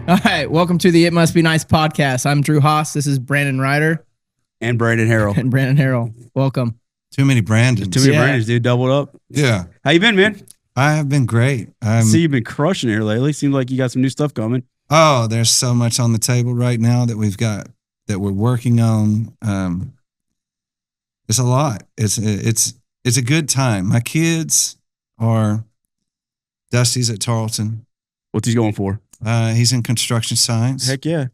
All right, welcome to the It Must Be Nice podcast. I'm Drew Haas. This is Brandon Rhyder. And Brandon Harrell. And Brandon Harrell. Welcome. Too many Brandons. Too many Brandons, dude. Doubled up. Yeah. How you been, man? I have been great. See, you've been crushing here lately. Seems like you got some new stuff coming. Oh, there's so much on the table right now that we've got that we're working on. It's a lot. It's a good time. My kids are Dusty's at Tarleton. What's he going for? He's in construction science. Heck yeah.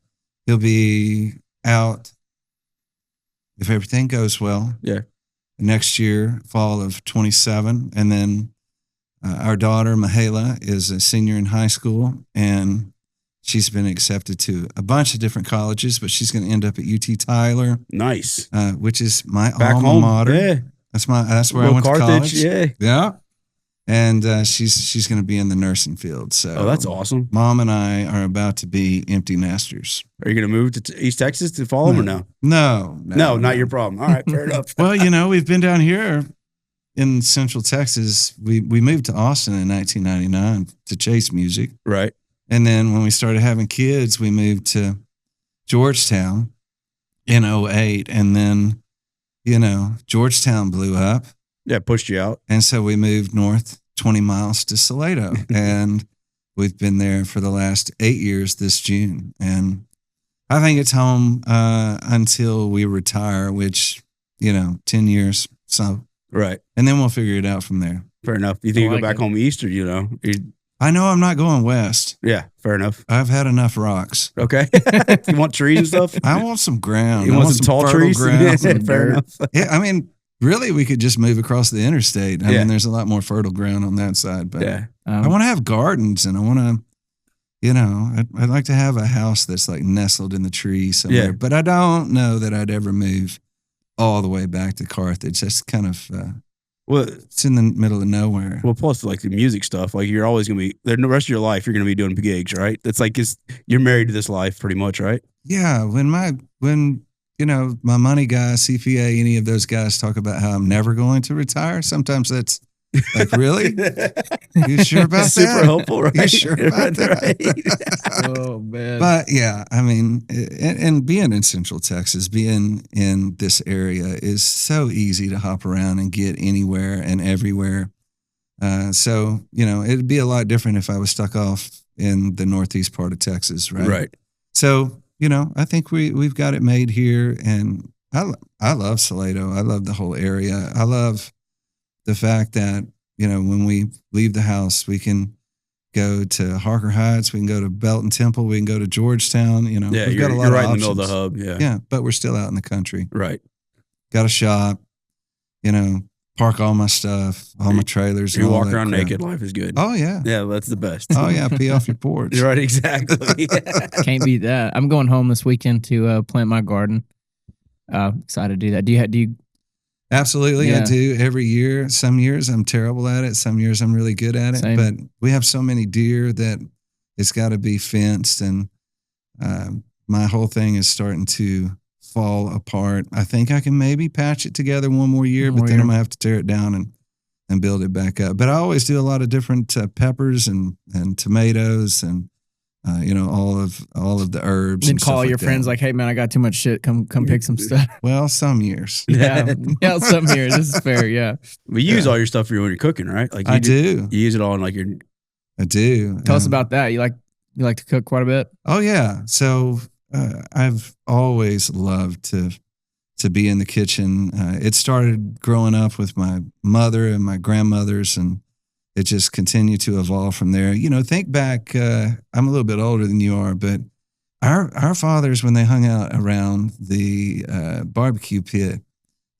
He'll be out if everything goes well. Yeah. Next year, fall of 27. And then our daughter, Mahala, is a senior in high school, and she's been accepted to a bunch of different colleges, but she's going to end up at UT Tyler. Nice. Which is my Back alma home. mater. Yeah. That's where I went Carthage, to college. Yeah. Yeah. And she's going to be in the nursing field. So that's awesome. Mom and I are about to be empty nesters. Are you going to move to East Texas to follow him or no? No, Not your problem. All right, fair enough. Well, we've been down here in Central Texas. We moved to Austin in 1999 to chase music. Right. And then when we started having kids, we moved to Georgetown in 2008. And then, Georgetown blew up. Yeah, pushed you out. And so we moved north 20 miles to Salado. And we've been there for the last 8 years this June. And I think it's home until we retire, which, 10 years. So, right. And then we'll figure it out from there. Fair enough. You think you go back home east or, I know I'm not going west. Yeah, fair enough. I've had enough rocks. Okay. You want trees and stuff? I want some ground. You want some tall trees? Ground. Yeah, fair enough. Yeah, I mean, really, we could just move across the interstate. I mean, there's a lot more fertile ground on that side. But I want to have gardens, and I want to, I'd like to have a house that's like nestled in the tree somewhere. Yeah. But I don't know that I'd ever move all the way back to Carthage. That's kind of, it's in the middle of nowhere. Well, plus like the music stuff, like you're always going to be there. The rest of your life, you're going to be doing gigs, right? That's like, you're married to this life pretty much, right? Yeah. When my money guy, CPA, any of those guys talk about how I'm never going to retire, sometimes that's like, really? You sure about that? Super helpful, right? You sure about that? Oh, man. But yeah, I mean, and being in Central Texas, being in this area is so easy to hop around and get anywhere and everywhere. So, it'd be a lot different if I was stuck off in the northeast part of Texas, right? Right. So, I think we've got it made here, and I love Salado. I love the whole area. I love the fact that, when we leave the house, we can go to Harker Heights, we can go to Belton Temple, we can go to Georgetown. We've got a lot of right options. in the middle of the hub. Yeah. Yeah, but we're still out in the country. Right. Got a shop, park all my stuff, all my trailers. You and all walk that around crap. naked, life is good. Oh, yeah. Yeah, that's the best. Oh, yeah, pee off your porch. You're right, exactly. Can't beat that. I'm going home this weekend to plant my garden. Excited to do that. Do you? Absolutely, Yeah. I do every year. Some years I'm terrible at it. Some years I'm really good at it. Same. But we have so many deer that it's got to be fenced, and my whole thing is starting to fall apart. I think I can maybe patch it together one more year, but then I'm gonna have to tear it down and build it back up. But I always do a lot of different peppers and tomatoes and all of the herbs. Then and call stuff your like friends that. like, hey man, I got too much shit. Come pick some stuff. Well, some years. Yeah, some here. This is fair. Yeah. We use all your stuff for when you're cooking, right? Like I do. You use it all in like your. I do. Tell us about that. You like to cook quite a bit? Oh yeah. So I've always loved to be in the kitchen. It started growing up with my mother and my grandmothers, and it just continued to evolve from there. Think back. I'm a little bit older than you are, but our fathers, when they hung out around the barbecue pit,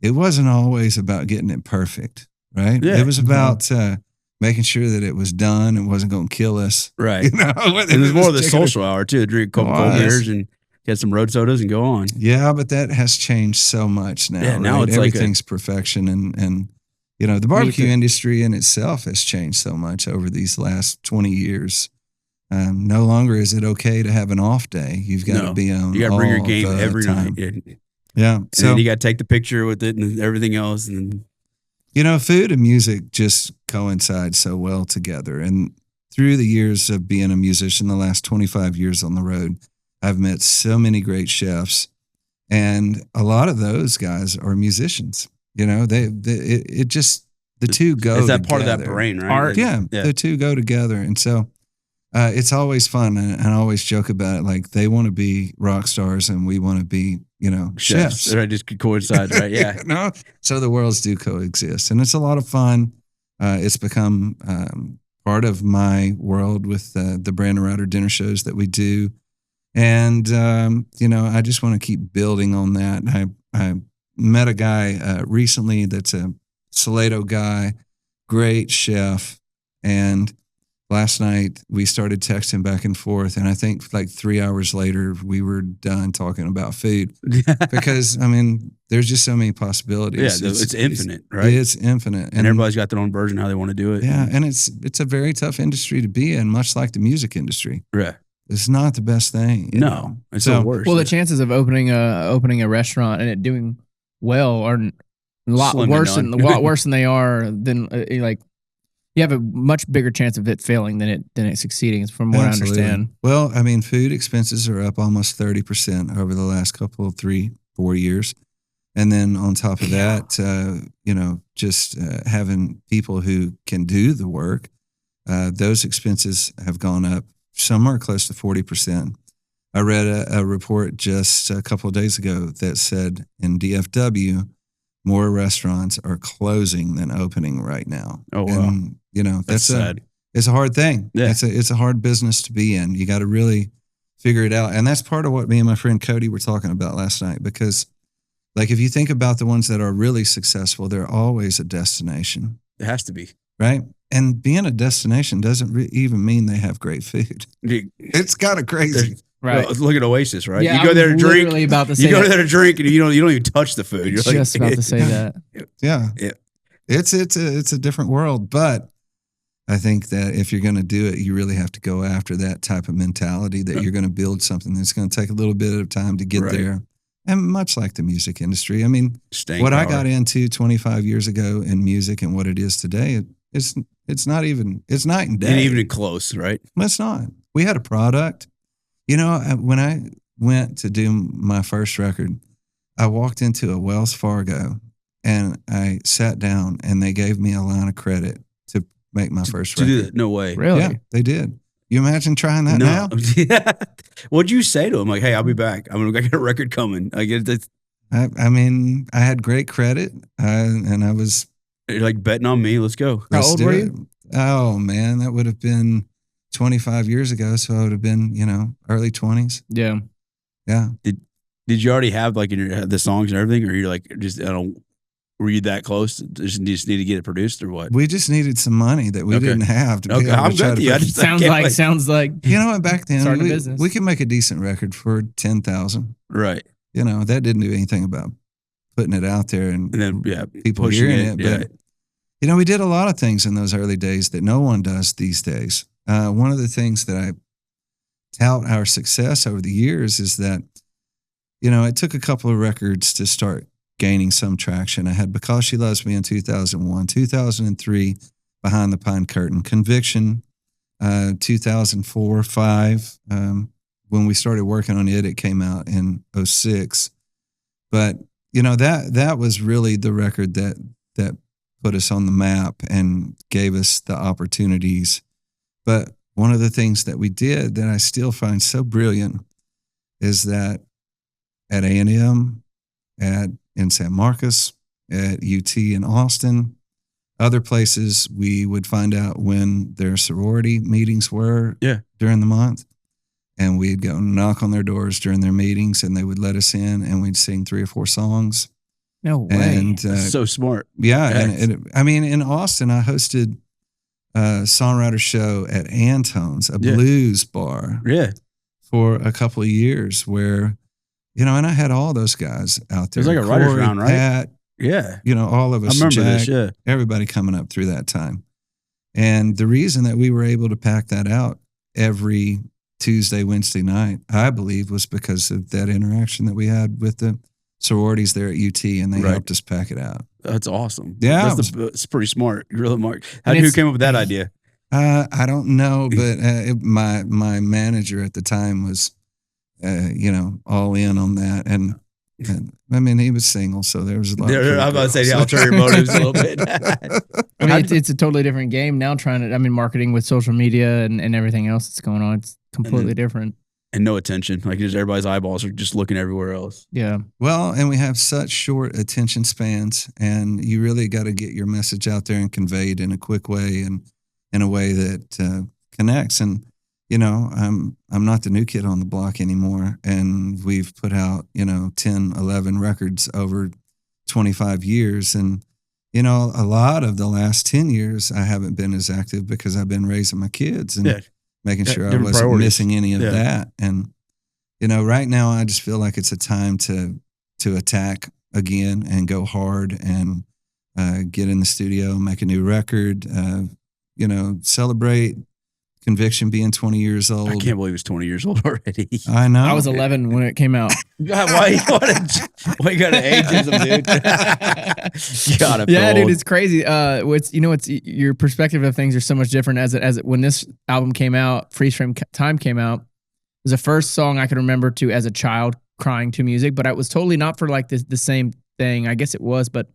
it wasn't always about getting it perfect, right? Yeah. It was about making sure that it was done and wasn't going to kill us. Right. It was more of the social hour too. Drink a couple cold beers and get some road sodas and go on. Yeah, but that has changed so much now. Yeah, now right? it's everything's perfection, and the barbecue industry in itself has changed so much over these last 20 years. No longer is it okay to have an off day. You've got to be on. You got to bring your game every time. night. Yeah. And then you got to take the picture with it and everything else. And food and music just coincide so well together. And through the years of being a musician, the last 25 years on the road, I've met so many great chefs, and a lot of those guys are musicians. You know, it just, the two go Is that together. part of that brain, right? Art. Yeah, the two go together. And so it's always fun. And I always joke about it. Like, they want to be rock stars and we want to be, you know, chefs. Right, just coincides, right? Yeah. You know? So the worlds do coexist. And it's a lot of fun. It's become part of my world with the Brandon Rhyder dinner shows that we do. And, you know, I just want to keep building on that. I met a guy recently that's a Salado guy, great chef. And last night we started texting back and forth. And I think like 3 hours later, we were done talking about food because, I mean, there's just so many possibilities. Yeah, it's infinite, right? It's infinite. And everybody's got their own version how they want to do it. Yeah. And it's a very tough industry to be in, much like the music industry. Yeah. It's not the best thing. You know? It's So- the worst. Well, the chances of opening a restaurant and it doing well are a lot Slim to worse none. than a lot worse than they are than like you have a much bigger chance of it failing than it succeeding. From what Absolutely. I understand. Well, I mean, food expenses are up almost 30% over the last couple of 3-4 years. And then on top of that, you know, just having people who can do the work, those expenses have gone up somewhere close to 40%. I read a report just a couple of days ago that said in DFW, more restaurants are closing than opening right now. Oh, wow. And, you know, That's sad. it's a hard thing. Yeah. It's a hard business to be in. You got to really figure it out. And that's part of what me and my friend Cody were talking about last night, because like, if you think about the ones that are really successful, they're always a destination, It has to be. right? And being a destination doesn't even mean they have great food. It's kind of crazy. Right. Well, look at Oasis, right? Yeah, you go I there to was drink. literally about to say You go that. there to drink, and you don't even touch the food. You're Just about to say that. Yeah. Yeah. It's a different world, but I think that if you're going to do it, you really have to go after that type of mentality that you're going to build something that's going to take a little bit of time to get Right. there. And much like the music industry, I mean, Staying what I power. got into 25 years ago in music and what it is today, it's night and day. Ain't even close, right? It's not. We had a product. You know, when I went to do my first record, I walked into a Wells Fargo and I sat down and they gave me a line of credit to make my first To do record. that? No way. Really? Yeah, they did. You imagine trying that now? Yeah. What'd you say to him? Like, hey, I'll be back. I got a record coming. I get it. I mean, I had great credit, and I was. You're like betting on me. Let's go. How let's old do were it. you? Oh man, that would have been 25 years ago. So I would have been, you know, early 20s. Yeah. Yeah. Did you already have like in your head the songs and everything, or you're like just were you that close? You just need to get it produced, or what? We just needed some money that we Okay. didn't have to be Okay, able to I'm try good. to Yeah, I put- just- Sounds like You know what? Back then, Starting a business. we could make a decent record for 10,000. Right. You know, that didn't do anything about putting it out there and And then people pushing hearing it. Yeah. But you know, we did a lot of things in those early days that no one does these days. One of the things that I tout our success over the years is that, you know, it took a couple of records to start gaining some traction. I had Because She Loves Me in 2001, 2003, Behind the Pine Curtain, Conviction, 2004, 5. When we started working on it, it came out in 06. But, you know, that was really the record that put us on the map and gave us the opportunities. But one of the things that we did that I still find so brilliant is that at A&M, in San Marcos, at UT in Austin, other places, we would find out when their sorority meetings were during the month. And we'd go knock on their doors during their meetings and they would let us in and we'd sing 3 or 4 songs. no way. And So smart. yeah, Yeah. and I mean, in Austin, I hosted a songwriter show at Antone's, a blues bar, Yeah. for a couple of years where, you know, and I had all those guys out there. It was like a writer's Corey, round, right? Pat, Yeah. you know, all of I us. remember Jack, this. Yeah. everybody coming up through that time. And the reason that we were able to pack that out every Tuesday, Wednesday night, I believe, was because of that interaction that we had with the sororities there at UT, and they Right. helped us pack it out. That's awesome. Yeah. It's pretty smart. Really, Mark. Who it's- came up with that idea? I don't know, but my manager at the time was, all in on that, and I mean he was single, so there was a lot. I'm about to say the ulterior motives a little bit. I mean, it's a totally different game now. Marketing with social media and everything else that's going on, it's completely different. And no attention, like just everybody's eyeballs are just looking everywhere else. Yeah. Well, and we have such short attention spans, and you really got to get your message out there and convey it in a quick way and in a way that connects. And I'm not the new kid on the block anymore, and we've put out 10, 11 records over 25 years, and a lot of the last 10 years I haven't been as active because I've been raising my kids and making sure I wasn't missing any of that. And right now I just feel like it's a time to attack again and go hard and get in the studio, make a new record, celebrate Conviction being 20 years old. I can't believe it's 20 years old already. I know. I was 11 when it came out. God, why you got to ageism, dude? Dude, it's crazy. It's your perspective of things are so much different as when this album came out, Freeze Frame Time came out. It was the first song I could remember to as a child crying to music, but I was totally not for like the same thing. I guess it was, but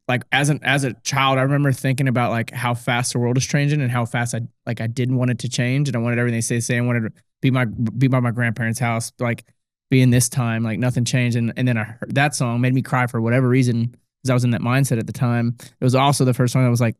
like as a child, I remember thinking about like how fast the world is changing and how fast I didn't want it to change, and I wanted everything to stay. I wanted to be by my grandparents' house, like be in this time, like nothing changed. And then I heard that song made me cry for whatever reason because I was in that mindset at the time. It was also the first song that was like,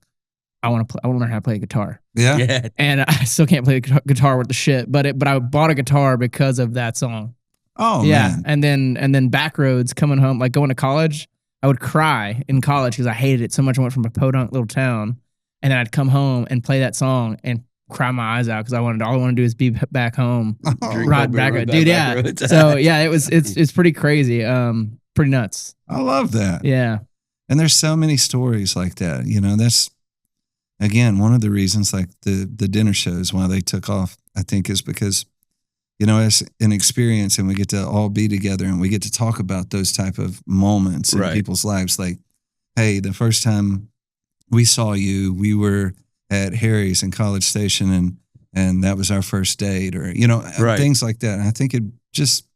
I want to learn how to play a guitar. Yeah. And I still can't play a guitar with the shit, but I bought a guitar because of that song. Oh yeah. man. And then Backroads coming home, like going to college. I would cry in college because I hated it so much. I went from a podunk little town, and then I'd come home and play that song and cry my eyes out because all I wanted to do is be back home, ride back, dude. Yeah. So yeah, it's pretty crazy. Pretty nuts. I love that. Yeah. And there's so many stories like that. That's again one of the reasons like the dinner shows why they took off. I think is because it's an experience, and we get to all be together, and we get to talk about those type of moments in people's lives. Like, hey, the first time we saw you, we were at Harry's in College Station, and that was our first date, or things like that. And I think it just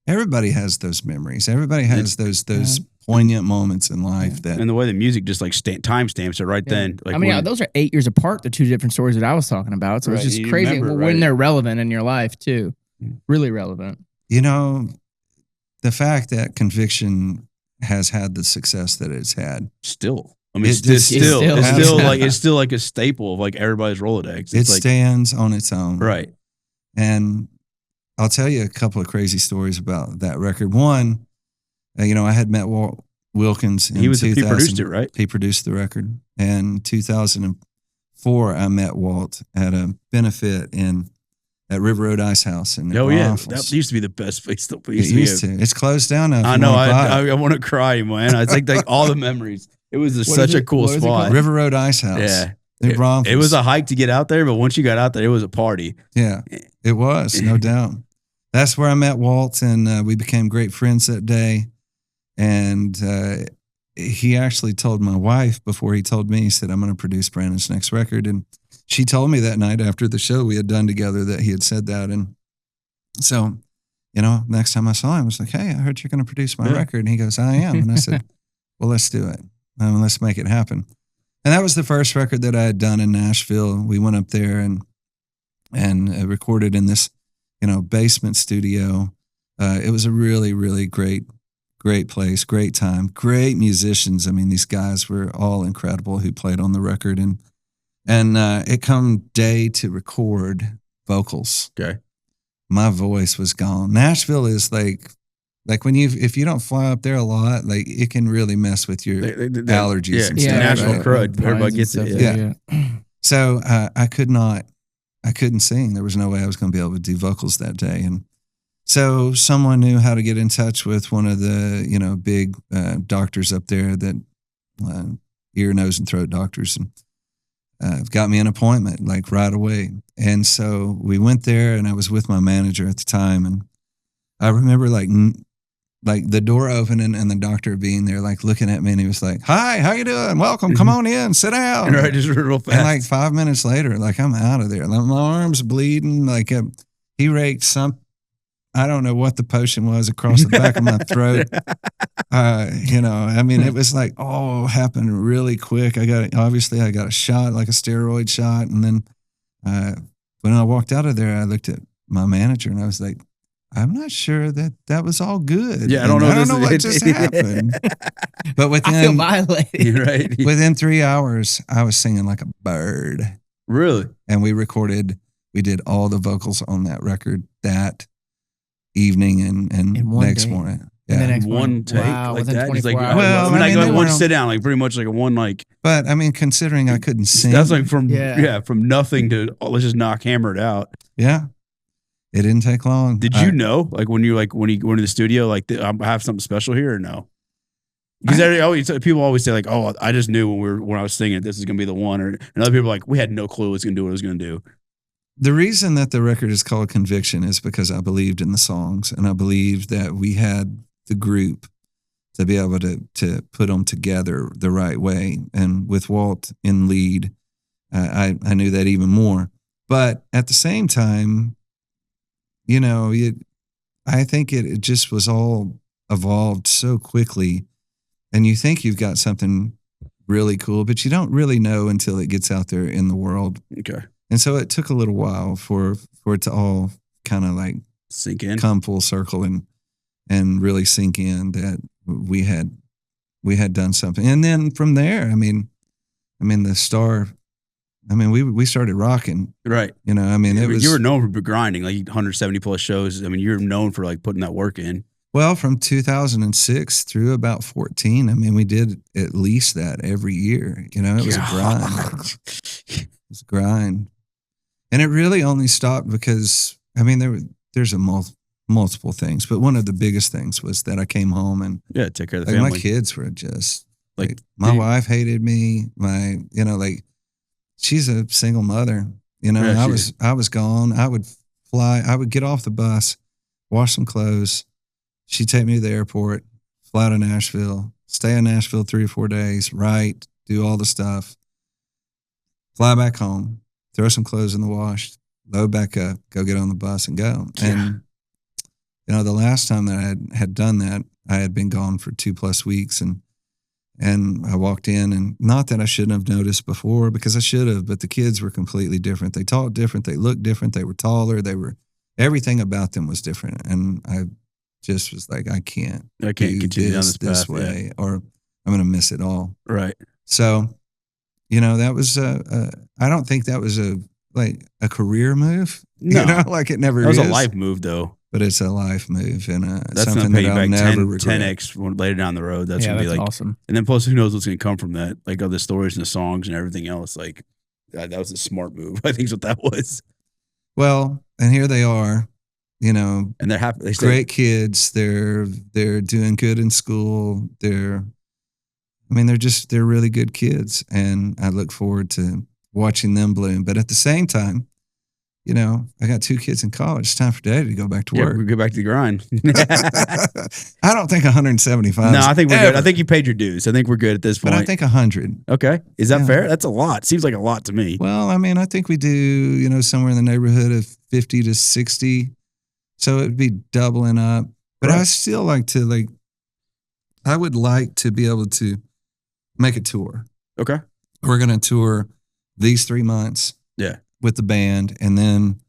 everybody has those memories. Everybody has those poignant moments in life that, and the way the music just like time stamps it right then. Like those are 8 years apart. The two different stories that I was talking about, so it's just crazy when they're relevant in your life too. Really relevant. The fact that Conviction has had the success that it's had. Still. I mean, it's still like a staple of like everybody's Rolodex. It stands on its own. Right. And I'll tell you a couple of crazy stories about that record. One, I had met Walt Wilkins in 2000. He produced it, right? He produced the record. And 2004, I met Walt at a benefit at River Road Ice House. And that used to be the best place to be. It's closed down now. I know. I want to cry, man. I think like all the memories. It was such a cool spot. River Road Ice House. Yeah. It was a hike to get out there, but once you got out there, it was a party. Yeah, it was, no doubt. That's where I met Walt, and we became great friends that day. And he actually told my wife before he told me, he said, I'm going to produce Brandon's next record. And she told me that night after the show we had done together that he had said that. And so, next time I saw him, I was like, hey, I heard you're going to produce my record. And he goes, I am. And I said, well, let's do it. Let's make it happen. And that was the first record that I had done in Nashville. We went up there and recorded in this, basement studio. It was a really, really great place, great time, great musicians. I mean, these guys were all incredible who played on the record. And it come day to record vocals. Okay. My voice was gone. Nashville is like when if you don't fly up there a lot, like it can really mess with your allergies and stuff. Nashville crud. Everybody gets it. Yeah. So I couldn't sing. There was no way I was going to be able to do vocals that day. And so someone knew how to get in touch with one of the, big doctors up there that ear, nose, and throat doctors, and got me an appointment like right away. And so we went there, and I was with my manager at the time. And I remember like like the door opening and the doctor being there, like looking at me, and he was like, "Hi, how you doing? Welcome. Come on in. Sit down." Right, just real fast. And like 5 minutes later, like I'm out of there. Like my arm's bleeding. Like he raked some, I don't know what the potion was across the back of my throat. I mean, it was like, happened really quick. I got a shot, like a steroid shot. And then when I walked out of there, I looked at my manager and I was like, I'm not sure that was all good. Yeah, I don't know what just happened. But I feel violated. Right. within 3 hours, I was singing like a bird. Really? And we did all the vocals on that record that evening and next morning. And the next one take wow, like within that. 24 Like, hours. Well, I I mean, got they one were- sit down, like pretty much like a one like. But I mean, considering I couldn't sing, That's like from Yeah. from nothing to let's just knock hammer it out. yeah, it didn't take long. Did you know, like when you went to the studio, like I have something special here or no? Because people always say like, oh, I just knew when I was singing this is gonna be the one, and other people are like, we had no clue it was gonna do what it was gonna do. The reason that the record is called Conviction is because I believed in the songs, and I believed that we had the group to be able to put them together the right way. And with Walt in lead, I knew that even more. But at the same time, I think it just was all evolved so quickly, and you think you've got something really cool, but you don't really know until it gets out there in the world. Okay. And so it took a little while for it to all kind of like Sink in. come full circle and really sink in that we had done something. And then from there, I mean the star, we started rocking. Right. It was, you were known for grinding, like 170 plus shows. I mean, you're known for like putting that work in. well, from 2006 through about 14, we did at least that every year. It was a grind. It was a grind. And it really only stopped because, there's multiple things, but one of the biggest things was that I came home and Yeah, take care of the like, family. my kids were just Like, my wife hated me. She's a single mother. Yeah, I was gone. I would fly. I would get off the bus, wash some clothes. She'd take me to the airport, fly to Nashville, stay in Nashville 3 or 4 days, write, do all the stuff, fly back home, throw some clothes in the wash, load back up, go get on the bus and go. Yeah. And the last time that I had done that, I had been gone for 2+ weeks, and I walked in, and not that I shouldn't have noticed before, because I should have, but the kids were completely different. They talked different. They looked different. They were taller. Everything about them was different. And I just was like, I can't continue down this path, way, or I'm going to miss it all. Right. So, that was, I don't think that was a career move. No. Like it never That was is. a life move though. But it's a life move, and That's something gonna pay that you I'll back never 10, regret. 10x later down the road. That's yeah, gonna be that's like awesome. And then plus, who knows what's gonna come from that? Like other stories and the songs and everything else. Like that was a smart move. I think is what that was. Well, and here they are, And they're happy. They stay, great kids. They're doing good in school. They're really good kids, and I look forward to watching them bloom. But at the same time, I got 2 kids in college. It's time for Daddy to go back to work. we go back to the grind. I don't think 175. No, I think we're ever. good. I think you paid your dues. I think we're good at this point. But I think 100. Okay. Is that Yeah. fair? That's a lot. Seems like a lot to me. Well, I think we do, somewhere in the neighborhood of 50 to 60. So it'd be doubling up. But Right. I still I would like to be able to make a tour. Okay. We're going to tour these 3 months. Yeah. With the band. And then,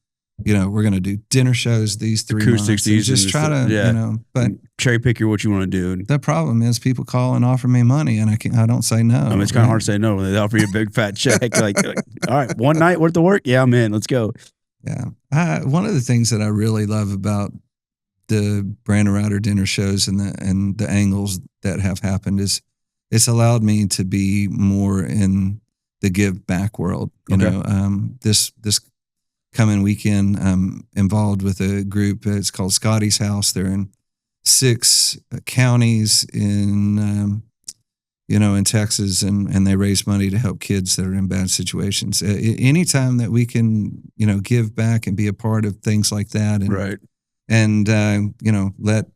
we're going to do dinner shows these 3 months. Acoustics, And these just and try stuff. to, Yeah. but Cherry pick what you want to do. And the problem is people call and offer me money, and I don't say no. it's kind of hard to say no when they offer you a big fat check. like, all right, one night worth of work. Yeah, I'm in. Let's go. Yeah. One of the things that I really love about the Brandon Rhyder dinner shows and the angles that have happened is it's allowed me to be more in the give back world. This coming weekend, I'm involved with a group. It's called Scotty's House. They're in 6 counties in Texas, and they raise money to help kids that are in bad situations. Anytime that we can, give back and be a part of things like that, and Right. and let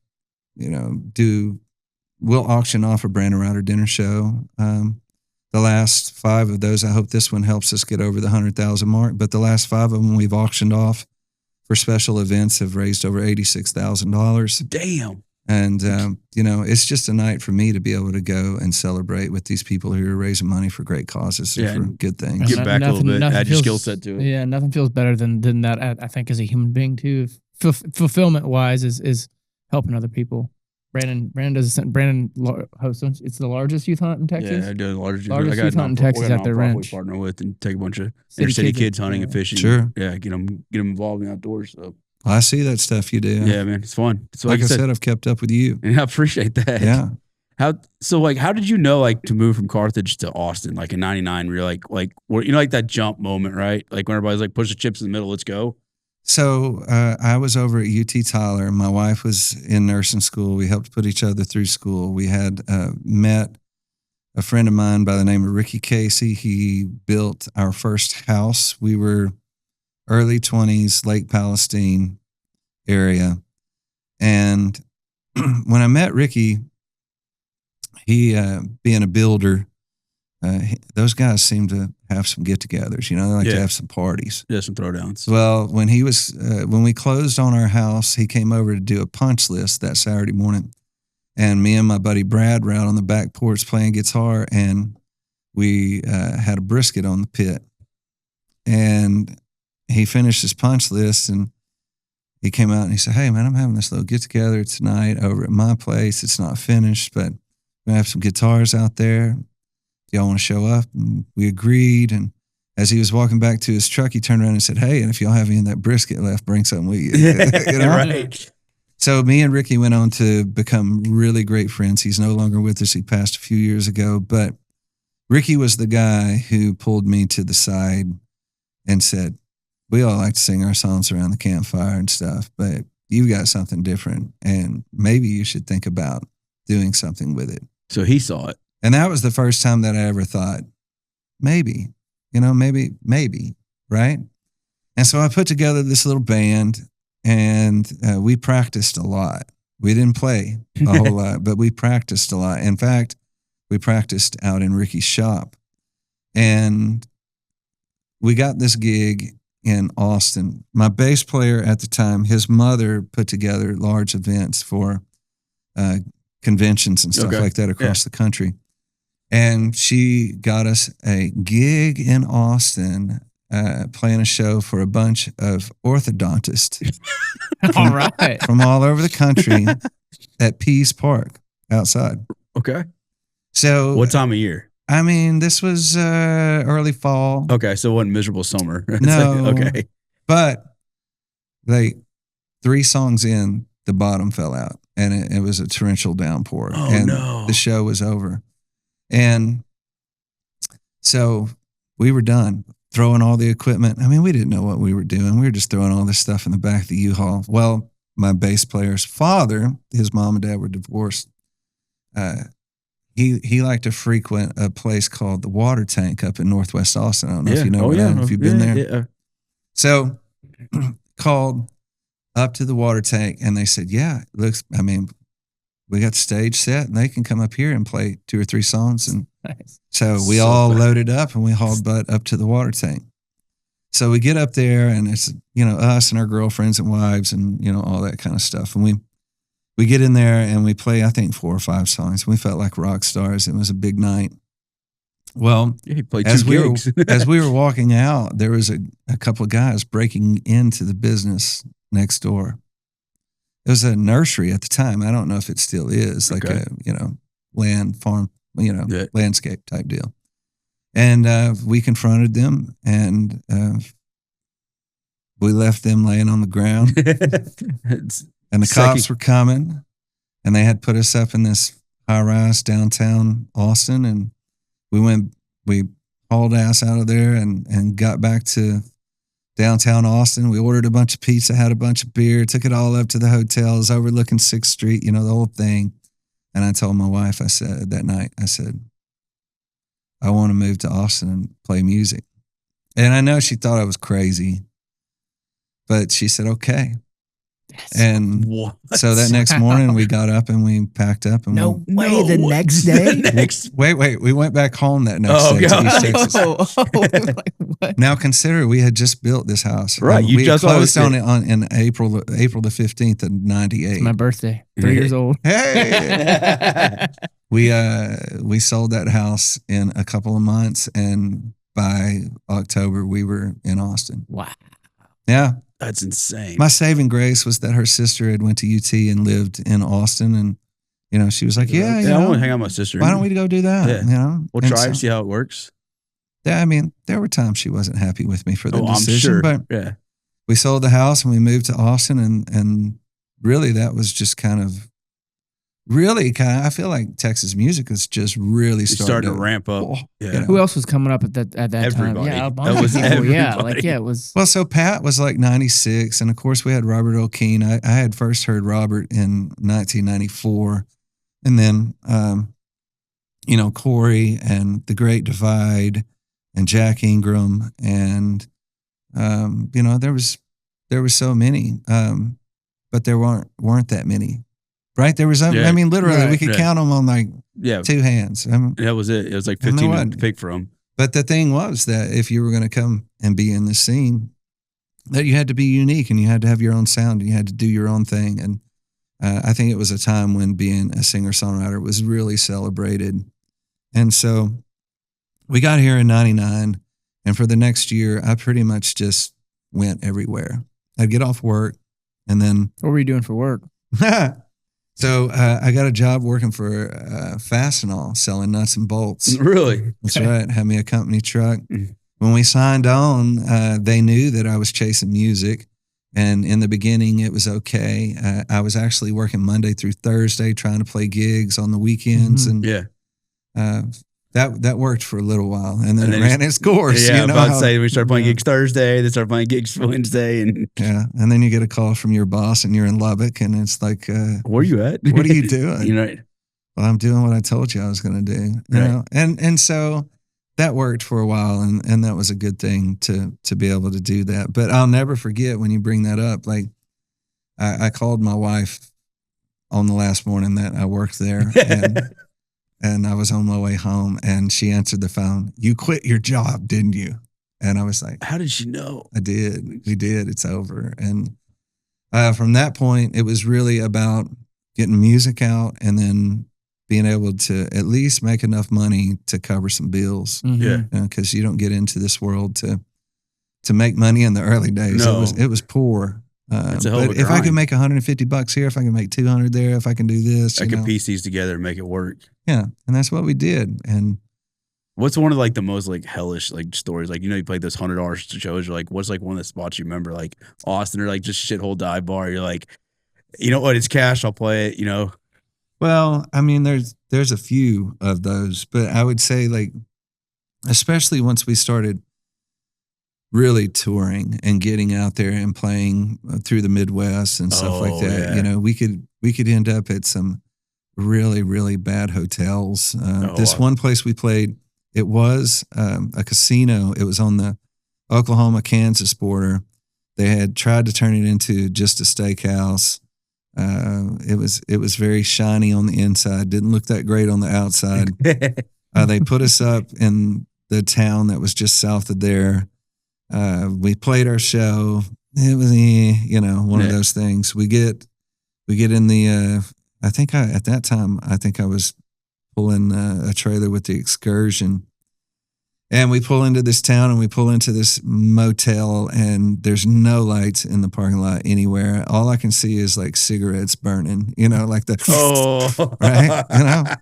we'll auction off a Brandon Rhyder dinner show. The last 5 of those, I hope this one helps us get over the 100,000 mark, but the last 5 of them we've auctioned off for special events have raised over $86,000. Damn. And, it's just a night for me to be able to go and celebrate with these people who are raising money for great causes and for good things. Give back a little bit, add your skill set to it. Yeah, nothing feels better than that, I think, as a human being, too. Fulfillment-wise is helping other people. Brandon hosts, it's the largest youth hunt in Texas? Yeah, I do the largest youth hunt in Texas at their ranch. We partner with and take a bunch of city kids hunting and fishing. Sure. Yeah, get them involved in the outdoors. So. I see that stuff you do. Yeah, man, it's fun. It's like I said, I've kept up with you. Yeah, I appreciate that. Yeah. How did you know to move from Carthage to Austin in '99? Where you're that jump moment, right? Like when everybody's push the chips in the middle, let's go. So I was over at UT Tyler. My wife was in nursing school. We helped put each other through school. We had met a friend of mine by the name of Ricky Casey. He built our first house. We were early 20s, Lake Palestine area. And when I met Ricky, he, being a builder, those guys seem to have some get-togethers. They like to have some parties. Yeah, some throwdowns. Well, when we closed on our house, he came over to do a punch list that Saturday morning. And me and my buddy Brad were out on the back porch playing guitar, and we had a brisket on the pit. And he finished his punch list, and he came out and he said, "Hey, man, I'm having this little get-together tonight over at my place. It's not finished, but we're going to have some guitars out there. Y'all want to show up?" And we agreed. And as he was walking back to his truck, he turned around and said, "Hey, and if y'all have any of that brisket left, bring something with you." Right. So me and Ricky went on to become really great friends. He's no longer with us. He passed a few years ago. But Ricky was the guy who pulled me to the side and said, "We all like to sing our songs around the campfire and stuff, but you've got something different, and maybe you should think about doing something with it." So he saw it. And that was the first time that I ever thought, maybe, maybe, right? And so I put together this little band, and we practiced a lot. We didn't play a whole lot, but we practiced a lot. In fact, we practiced out in Ricky's shop. And we got this gig in Austin. My bass player at the time, his mother put together large events for conventions and stuff like that across the country. And she got us a gig in Austin, playing a show for a bunch of orthodontists all right, from all over the country at Pease Park outside. Okay. So what time of year? I mean, this was early fall. Okay, so it wasn't miserable summer. No. Okay. But 3 songs in, the bottom fell out, and it was a torrential downpour. Oh, and no. The show was over. And so we were done throwing all the equipment. I mean, we didn't know what we were doing. We were just throwing all this stuff in the back of the U-Haul. Well, my bass player's father, his mom and dad were divorced. He liked to frequent a place called the Water Tank up in Northwest Austin. I don't know if you know that, if you've been there. Yeah. So called up to the Water Tank, and they said, "Yeah, we got the stage set, and they can come up here and play 2 or 3 songs." And nice. so we all loaded up, and we hauled butt up to the Water Tank. So we get up there, and it's us and our girlfriends and wives, and all that kind of stuff. And we get in there, and we play, I think, 4 or 5 songs. We felt like rock stars. It was a big night. Well, he played as 2 gigs. as we were walking out, there was a couple of guys breaking into the business next door. It was a nursery at the time. I don't know if it still is, like a land farm, landscape type deal. And we confronted them, and we left them laying on the ground. And the cops were coming, and they had put us up in this high-rise downtown Austin, and we hauled ass out of there and got back to downtown Austin. We ordered a bunch of pizza, had a bunch of beer, took it all up to the hotels overlooking 6th Street, the whole thing. And I told my wife, I said, that night, I want to move to Austin and play music. And I know she thought I was crazy, but she said, okay. And What? so that next morning we got up and we packed up and No way. The next day. wait, we went back home that next Oh, day to God. East Texas. Like, what? Now consider we had just built this house. Right, you we just closed on always it in April the 15th of '98. It's my birthday. 3 years old. Hey, we sold that house in a couple of months, and by October we were in Austin. Wow. Yeah, That's insane. my saving grace was that her sister had went to UT and lived in Austin, and she was like, "Yeah, I want to hang out with my sister. why don't we go do that?" Yeah. We'll And try so- to see how it works. Yeah, I mean, there were times she wasn't happy with me for the decision, I'm sure. but Yeah. we sold the house and we moved to Austin, and really that was just kind of I feel like Texas music was just really It started to ramp up. Oh, Yeah. Who else was coming up at that time? Everybody. Yeah, a That bunch was of people. Yeah, everybody. it was. Well, so Pat was like 96, and of course we had Robert O'Keen. I had first heard Robert in 1994, and then Corey and The Great Divide and Jack Ingram, and there was so many, but there weren't that many, right? There was, Yeah. I mean, literally Right. we could Right. count them on like Yeah. 2 hands. That was it. It was like And there 15 wasn't. to pick from. But the thing was that if you were going to come and be in the scene, that you had to be unique and you had to have your own sound and you had to do your own thing. And I think it was a time when being a singer-songwriter was really celebrated. And so we got here in 99, and for the next year, I pretty much just went everywhere. I'd get off work, and then What were you doing for work? so I got a job working for Fastenal, selling nuts and bolts. Really? That's right. Had me a company truck. Mhm. When we signed on, they knew that I was chasing music. And in the beginning, it was okay. I was actually working Monday through Thursday, trying to play gigs on the weekends. Mhm. Yeah. And that worked for a little while. And then And it then ran its course. Yeah, you I'm know about to how- say we started playing Yeah. gigs Thursday, then started playing gigs Wednesday, and Yeah. And then you get a call from your boss and you're in Lubbock, and it's like, where you at? what are you doing? You know, Well, I'm doing what I told you I was going to do, you Right. know? And so that worked for a while, and that was a good thing to be able to do that. But I'll never forget when you bring that up. Like I called my wife on the last morning that I worked there, and I was on my way home, and she answered the phone. "You quit your job, didn't you?" And I was like, how did she know? I did. We did. It's over. And from that point, it was really about getting music out and then being able to at least make enough money to cover some bills. Mhm. Yeah. Because you don't get into this world to make money in the early days. No. It was poor. It's a hell of But a if I can grind. make $150 here, if I can make 200 there, if I can do this, I you could know. piece these together and make it work. Yeah, and that's what we did. And What's one of like the most like hellish like stories? Like, you played those $100 shows. You're like, what's like one of the spots you remember, like Austin or like just shithole dive bar? You're like, you know what? It's cash. I'll play it. well, I mean, there's a few of those, but I would say like, especially once we started really touring and getting out there and playing through the Midwest and stuff like Oh, that, yeah. we could end up at some really, really bad hotels. This wow. one place we played, it was a casino. It was on the Oklahoma-Kansas border. They had tried to turn it into just a steakhouse. It was very shiny on the inside. Didn't look that great on the outside. They put us up in the town that was just south of there. We played our show. It was, one of Yeah. those things. We get in the. At that time I was pulling a trailer with the Excursion, and we pull into this town and we pull into this motel, and there's no lights in the parking lot anywhere. All I can see is like cigarettes burning. Like the. Oh, Right?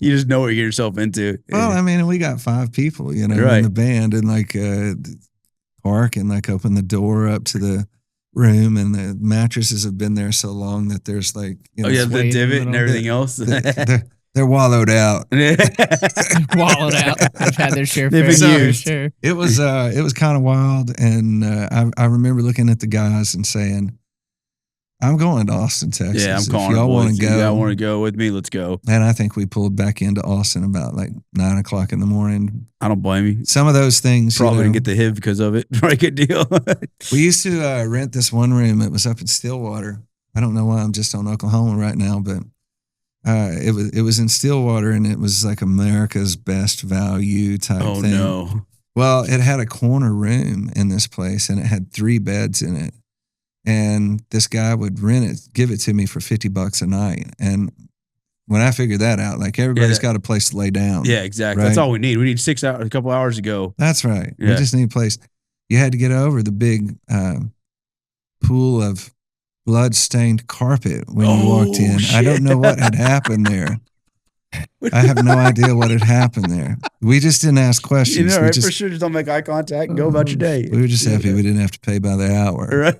You just know what you get yourself into. Well, I mean, we got 5 people, Right. in the band, and like park and like open the door up to the room, and the mattresses have been there so long that there's like, oh yeah, Sway the in the divot and middle. everything else. they're wallowed out. Wallowed out. They've had their share. They've fair been share, used. Sure. It was kind of wild, and I remember looking at the guys and saying, I'm going to Austin, Texas. Yeah, I'm If calling y'all it, want boys. to If go, y'all want to go with me, let's go. and I think we pulled back into Austin about like 9 o'clock in the morning. I don't blame you. Some of those things, Probably you know, didn't get the HIV because of it. Right, good deal. we used to rent this one room. It was up in Stillwater. I don't know why I'm just on Oklahoma right now, but it was in Stillwater, and it was like America's Best Value type Oh thing. no. Well, it had a corner room in this place, and it had 3 beds in it. And this guy would rent it, give it to me for $50 a night. And when I figured that out, like everybody's got a place to lay down. Yeah, exactly. Right? That's all we need. We need 6 hours, a couple hours to go. That's right. Yeah. We just need a place. You had to get over the big pool of blood-stained carpet when you walked in. shit. I don't know what had happened there. I have no idea what had happened there. We just didn't ask questions. You know, we right? just, For sure, just don't make eye contact and go about your day. We were just happy we didn't have to pay by the hour. Right.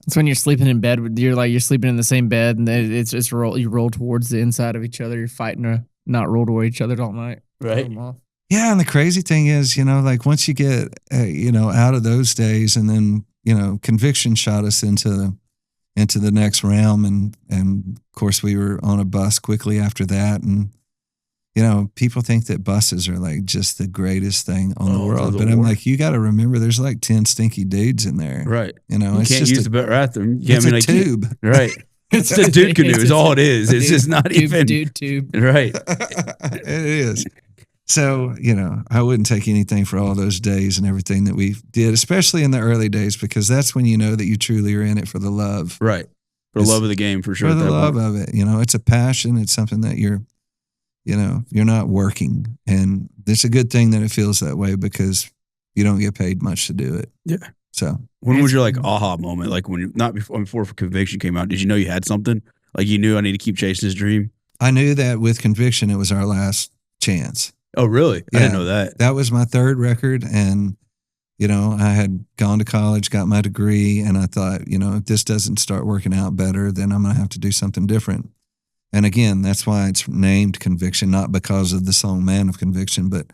It's when you're sleeping in bed. You're sleeping in the same bed, and it's you roll towards the inside of each other. You're fighting to not roll toward each other all night. Right. Yeah, and the crazy thing is, you know, like once you get, you know, out of those days, and then, you know, conviction shot us into the next realm, and of course we were on a bus quickly after that, and you know, people think that buses are like just the greatest thing on the world, but I'm like, you got to remember, there's like 10 stinky dudes in there, Right? You know, you it's can't just use the bathroom. It's a tube, Right? It's a dude canoe. Is all it is. It's just not even dude tube. Right. It is. So, you know, I wouldn't take anything for all those days and everything that we did, especially in the early days, because that's when you know that you truly are in it for the love. Right. For the love of the game, for sure. For the love of it. You know, it's a passion. It's something that you're not working. And it's a good thing that it feels that way, because you don't get paid much to do it. Yeah. So when was your like aha moment? Like when not before Conviction came out, did you know you had something? Like you knew I need to keep chasing this dream? I knew that with Conviction, it was our last chance. Oh, really? Yeah, I didn't know that. That was my 3rd record. And, you know, I had gone to college, got my degree, and I thought, you know, if this doesn't start working out better, then I'm going to have to do something different. And again, that's why it's named Conviction, not because of the song Man of Conviction, but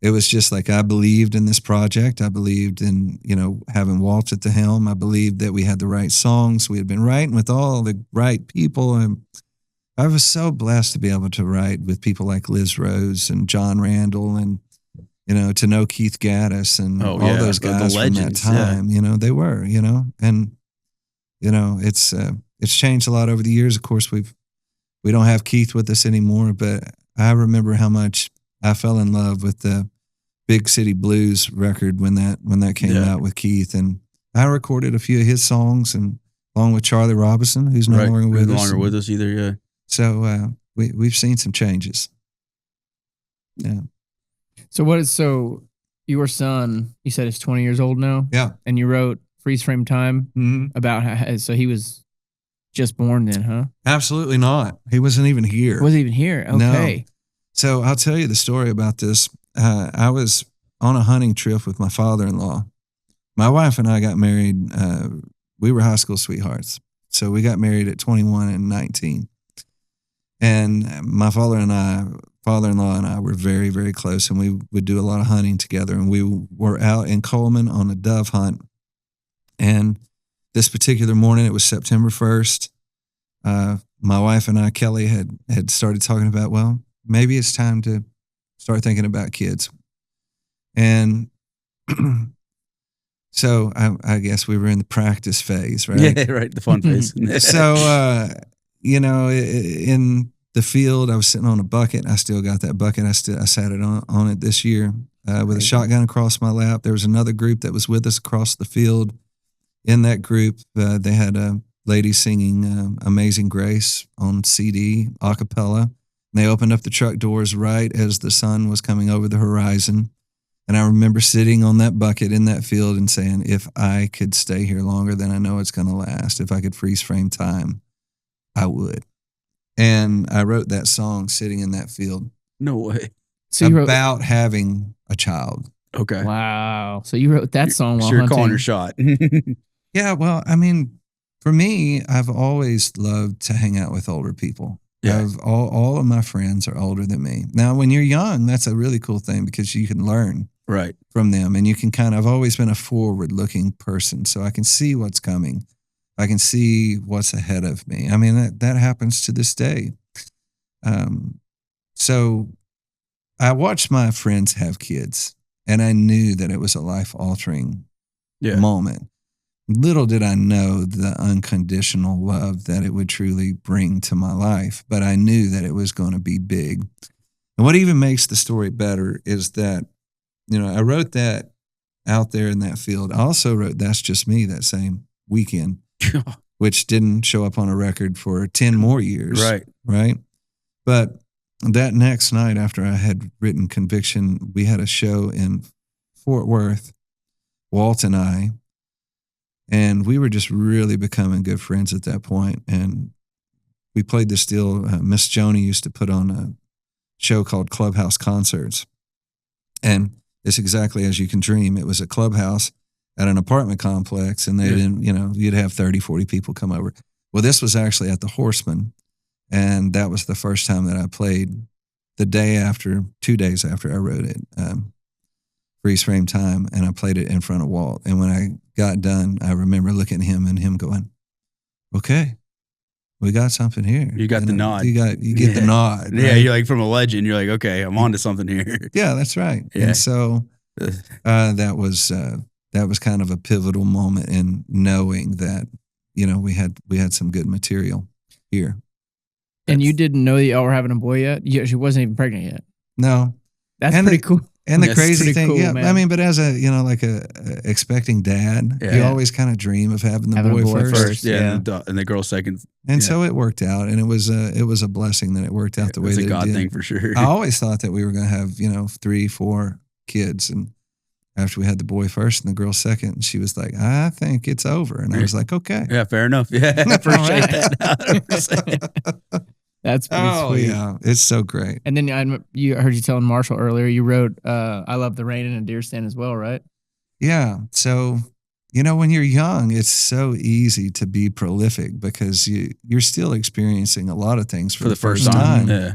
it was just like I believed in this project. I believed in, you know, having Walt at the helm. I believed that we had the right songs. We had been writing with all the right people. And I was so blessed to be able to write with people like Liz Rose and John Randall, and, you know, to know Keith Gaddis and all those guys from that time. You know, they were, you know, and, you know, it's changed a lot over the years. Of course, we don't have Keith with us anymore, but I remember how much I fell in love with the Big City Blues record when that came out with Keith, and I recorded a few of his songs, and along with Charlie Robinson, who's no longer with us. No longer with us either. Yeah. So we've seen some changes. Yeah. So your son, you said, is 20 years old now. Yeah. And you wrote Freeze Frame Time Mm-hmm. about how, so he was just born then, huh? Absolutely not. He wasn't even here. Wasn't even here. Okay. No. So I'll tell you the story about this. I was on a hunting trip with my father-in-law. My wife and I got married. We were high school sweethearts. So we got married at 21 and 19. And my father-in-law and I were very, very close, and we would do a lot of hunting together. And we were out in Coleman on a dove hunt. And this particular morning, it was September 1st. My wife and I, Kelly, had started talking about, well, maybe it's time to start thinking about kids. And so I guess we were in the practice phase, right? Yeah, right. The fun phase. So, you know, in the field, I was sitting on a bucket. I still got that bucket. I sat it on it this year with a shotgun across my lap. There was another group that was with us across the field. In that group, they had a lady singing Amazing Grace on CD, a cappella. They opened up the truck doors right as the sun was coming over the horizon. And I remember sitting on that bucket in that field and saying, if I could stay here longer than I know it's going to last, if I could freeze frame time, I would. And I wrote that song sitting in that field. No way. So you about having a child. Okay. Wow. So you wrote that song while so you're hunting. calling your shot. Yeah, well, I mean, for me, I've always loved to hang out with older people. Yeah. All of my friends are older than me. Now, when you're young, that's a really cool thing because you can learn. Right. from them. And you can I've always been a forward looking person. So I can see what's coming. I can see what's ahead of me. I mean, that happens to this day. So I watched my friends have kids, and I knew that it was a life altering moment. Little did I know the unconditional love that it would truly bring to my life, but I knew that it was going to be big. And what even makes the story better is that, I wrote that out there in that field. I also wrote That's Just Me that same weekend, which didn't show up on a record for 10 more years. Right. But that next night after I had written Conviction, we had a show in Fort Worth, Walt and I, and we were just really becoming good friends at that point. And we played this deal. Miss Joni used to put on a show called Clubhouse Concerts. And it's exactly as you can dream. It was a clubhouse at an apartment complex, and they didn't, you'd have 30, 40 people come over. Well, this was actually at the Horseman. And that was the first time that I played the day after, 2 days after I wrote it, Freeze Frame Time, and I played it in front of Walt. And when I got done, I remember looking at him and him going, okay, we got something here. You got the nod. You get the nod. Yeah, right? you're like from a legend. You're like, okay, I'm on to something here. Yeah, that's right. Yeah. And so that was kind of a pivotal moment in knowing that, we had some good material here. And you didn't know that y'all were having a boy yet? She wasn't even pregnant yet. No. That's pretty cool. And the That's crazy pretty thing, cool, man. I mean, but as a, like a expecting dad, you always kind of dream of having the boy first. Yeah. And the girl second. And so it worked out, and it was a blessing that it worked out the way that it did. It was a God thing for sure. I always thought that we were going to have, 3, 4 kids, and after we had the boy first and the girl second, and she was like, I think it's over. And I was like, okay. Yeah, fair enough. Yeah, I appreciate that. That's pretty sweet. Yeah, it's so great. And then I heard you telling Marshall earlier, you wrote I Love the Rain in a Deer Stand as well, right? Yeah. So, when you're young, it's so easy to be prolific because you're still experiencing a lot of things for the first time. Yeah.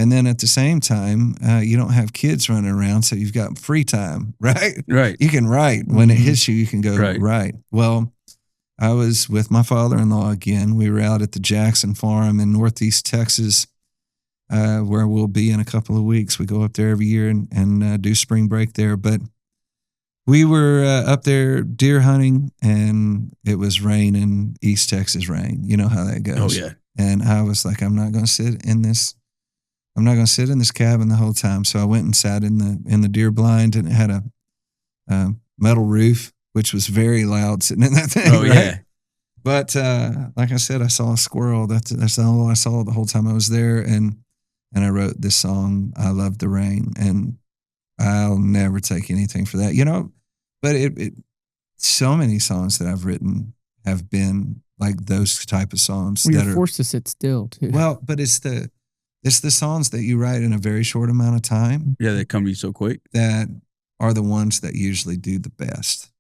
And then at the same time, you don't have kids running around, so you've got free time, right? Right. You can write. When it hits you can go write. Well, I was with my father-in-law again. We were out at the Jackson Farm in Northeast Texas, where we'll be in a couple of weeks. We go up there every year and do spring break there. But we were up there deer hunting, and it was raining, East Texas rain. You know how that goes. Oh, yeah. And I was like, I'm not going to sit in this cabin the whole time. So I went and sat in the deer blind, and it had a metal roof, which was very loud sitting in that thing. Oh, right? Yeah. But like I said, I saw a squirrel. That's all I saw the whole time I was there. And I wrote this song, I Love the Rain. And I'll never take anything for that. But so many songs that I've written have been like those type of songs. Well, you're forced to sit still, too. Well, but it's the songs that you write in a very short amount of time. Yeah, they come to you so quick. That are the ones that usually do the best.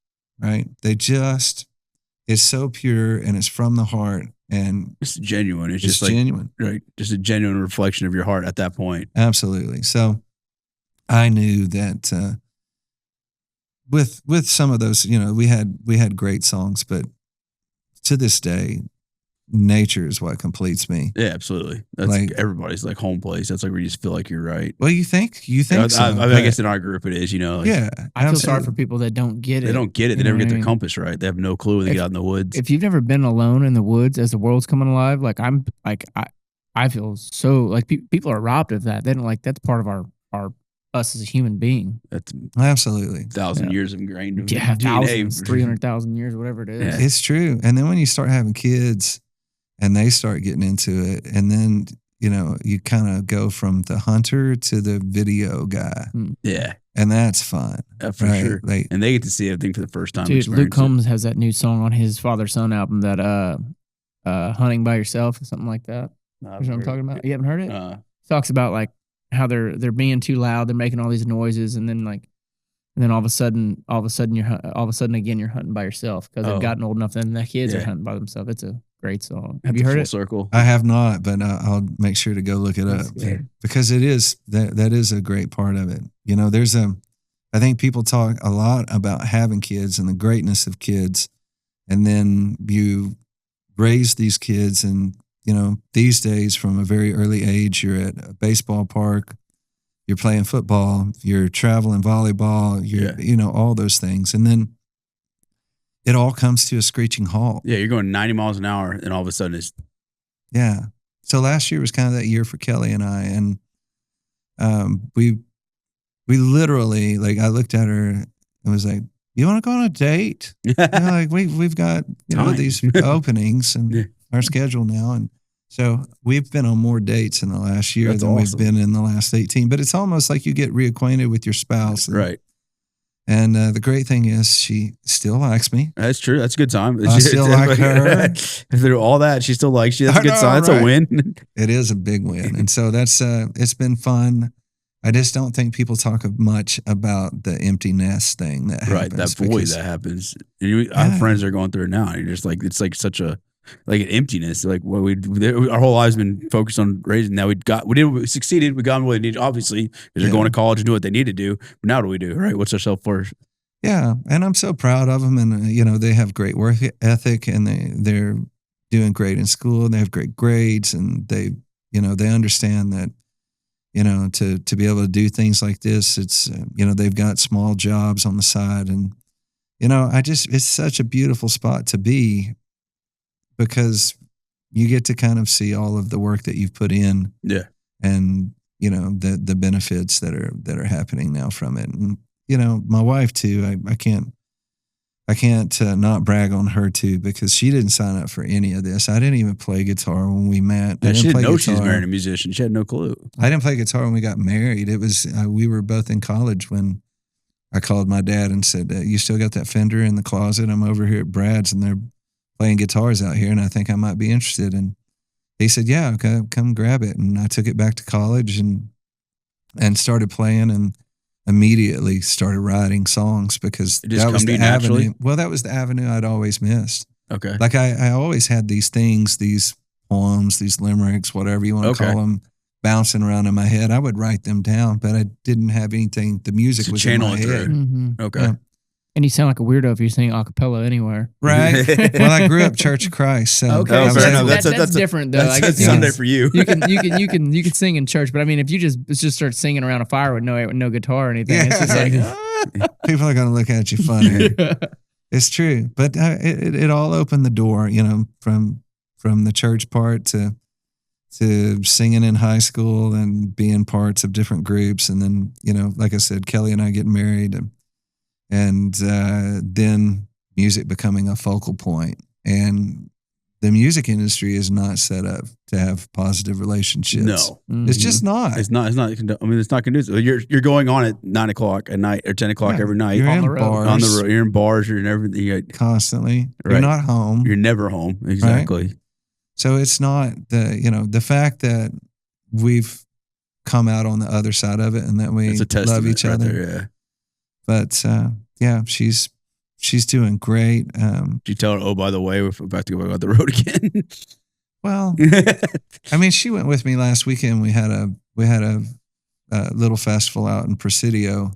Right? It's so pure and it's from the heart and it's genuine. It's just genuine. Right. Just a genuine reflection of your heart at that point. Absolutely. So I knew that with some of those, we had great songs, but to this day, nature is what completes me. Yeah, absolutely. That's like everybody's like home place. That's like where you just feel like you're right. Well, you think so? I guess in our group it is, yeah. I feel sorry for people that don't get it. They don't get it. They never get their compass right. They have no clue when they get out in the woods. If you've never been alone in the woods as the world's coming alive, I feel so like people are robbed of that. They don't that's part of our us as a human being. That's absolutely 1,000 years of ingrained DNA. Thousands, 300,000 years, whatever it is. Yeah. It's true. And then when you start having kids, and they start getting into it, and then you kind of go from the hunter to the video guy. Yeah, and that's fun. For sure. And they get to see everything for the first time. Dude, Luke Combs has that new song on his father-son album that "Hunting by Yourself" or something like that. You know what I'm talking about? You haven't heard it? Talks about how they're being too loud, they're making all these noises, and then all of a sudden again you're hunting by yourself because they've gotten old enough. Then the kids are hunting by themselves. It's a great song. Have you heard it? Circle. I have not, but I'll make sure to go look it up because it is that is a great part of it. There's I think people talk a lot about having kids and the greatness of kids. And then you raise these kids and, these days from a very early age, you're at a baseball park, you're playing football, you're traveling volleyball, all those things. And then it all comes to a screeching halt. Yeah, you're going 90 miles an hour and all of a sudden it's. Yeah. So last year was kind of that year for Kelly and I. And we literally, like, I looked at her and was like, you want to go on a date? Like we've got, these openings and our schedule now. And so we've been on more dates in the last year than we've been in the last 18, but it's almost like you get reacquainted with your spouse. Right. And the great thing is she still likes me. That's true. That's a good time. I still like her. Through all that, she still likes you. That's a good sign. That's a win. It is a big win. And so that's, it's been fun. I just don't think people talk much about the empty nest thing that happens. Right, that void that happens. Our friends are going through it now. And you're just like, it's like such a, like an emptiness. Like what our whole lives been focused on raising. Now we succeeded. We got what they need, obviously, because they're going to college and do what they need to do. But now what do we do, right? What's our self worth? Yeah, and I'm so proud of them. And they have great work ethic, and they're doing great in school. And they have great grades, and they understand that. To be able to do things like this, it's, they've got small jobs on the side. And, it's such a beautiful spot to be because you get to kind of see all of the work that you've put in. Yeah. And, the benefits that are happening now from it. And, my wife too, I can't not brag on her too, because she didn't sign up for any of this. I didn't even play guitar when we met. Yeah, she didn't know she was marrying a musician. She had no clue. I didn't play guitar when we got married. It was, we were both in college when I called my dad and said, you still got that Fender in the closet? I'm over here at Brad's and they're playing guitars out here and I think I might be interested. And he said, yeah, okay, come grab it. And I took it back to college and started playing and immediately started writing songs because that was the avenue. Well, that was the avenue I'd always missed. Okay. Like I always had these things, these poems, these limericks, whatever you want to call them, bouncing around in my head. I would write them down, but I didn't have anything. The music was in my head. Mm-hmm. Okay. Yeah. And you sound like a weirdo if you sing a cappella anywhere. Right. Well, I grew up Church of Christ. So okay. Fair enough. That's different though. I guess Sunday for you. You can sing in church, but I mean, if you just start singing around a fire with no guitar or anything, it's just like people are going to look at you funny. It's true, but it all opened the door, from the church part to singing in high school and being parts of different groups, and then like I said, Kelly and I getting married, and then music becoming a focal point. And the music industry is not set up to have positive relationships. No, it's just not. It's not. I mean, it's not conducive. You're going on at 9 o'clock at night or 10 o'clock every night. You're on in the road. bars. On the road. You're in bars. You're in everything. Constantly. Right. You're not home. You're never home. Exactly. Right? So it's not the fact that we've come out on the other side of it and that we love each other. There, yeah. But yeah, she's doing great. Did you tell her, oh, by the way, we're about to go out the road again? Well, I mean, she went with me last weekend. We had a little festival out in Presidio,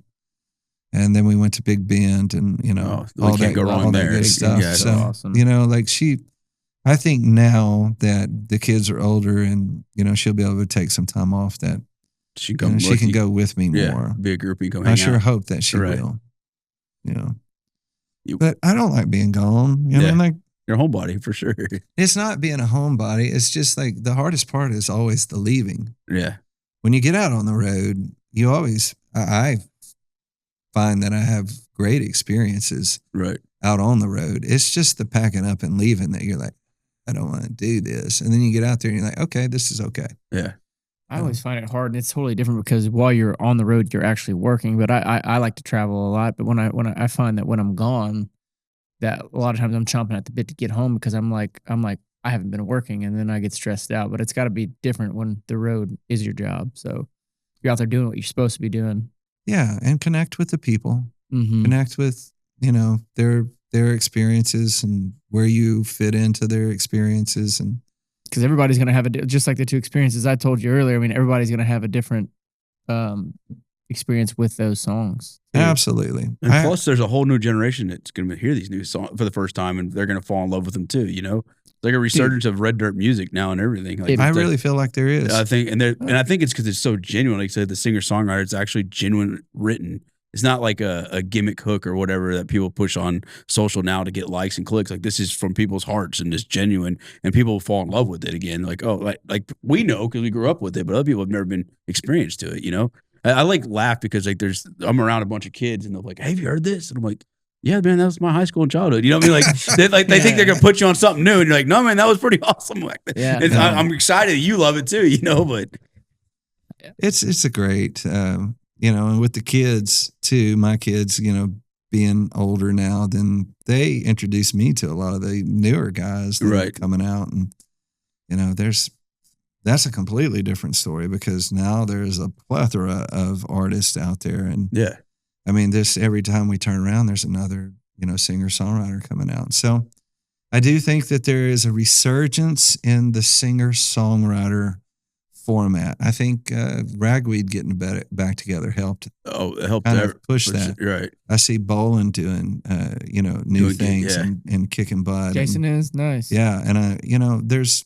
and then we went to Big Bend, and all that, go wrong all there. that good stuff. Yeah, so awesome. like I think now that the kids are older, and she'll be able to take some time off, that she can go with me more. Be a groupie, go hang I out. sure hope that she will. You- But I don't like being gone. I mean, like, you're a homebody for sure. it's not being a homebody. It's just like the hardest part is always the leaving. Yeah. When you get out on the road, you always, I find that I have great experiences Right. out on the road. It's just the packing up and leaving that you're like, I don't want to do this. And then you get out there and you're like, okay, this is okay. Yeah. I always find it hard, and it's totally different because while you're on the road, you're actually working. But I like to travel a lot. But when I find that when I'm gone, that a lot of times I'm chomping at the bit to get home because I'm like I haven't been working, and then I get stressed out. But it's got to be different when the road is your job. So you're out there doing what you're supposed to be doing. Yeah, and connect with the people. Mm-hmm. Connect with their experiences and where you fit into their experiences and. Because everybody's going to have just like the two experiences I told you earlier. I mean, everybody's going to have a different experience with those songs. Absolutely. And plus, there's a whole new generation that's going to hear these new songs for the first time, and they're going to fall in love with them too. You know, it's like a resurgence of red dirt music now and everything. Like, I really feel like there is. I think, and I think it's because it's so genuine. Like I said, the singer songwriter, it's actually genuine written. It's not like a gimmick hook or whatever that people push on social now to get likes and clicks. Like, this is from people's hearts and it's genuine, and people fall in love with it again. Like, oh, like we know because we grew up with it, but other people have never been experienced to it. You know, I like laugh because like I'm around a bunch of kids and they're like, hey, have you heard this? And I'm like, yeah, man, that was my high school and childhood. You know what I mean? Like they think they're gonna put you on something new, and you're like, no, man, that was pretty awesome. Like, Yeah, I'm excited you love it too. You know, but it's a great. You know, and with the kids too, my kids, you know, being older now, then they introduced me to a lot of the newer guys that are coming out. And, you know, that's a completely different story because now there's a plethora of artists out there. And yeah, I mean, every time we turn around, there's another, you know, singer-songwriter coming out. So I do think that there is a resurgence in the singer-songwriter format. I think Ragweed getting back together helped. Oh, it helped kind of push that. Right. I see Bolin doing, you know, new things and kicking butt. Jason is nice. Yeah, and you know, there's,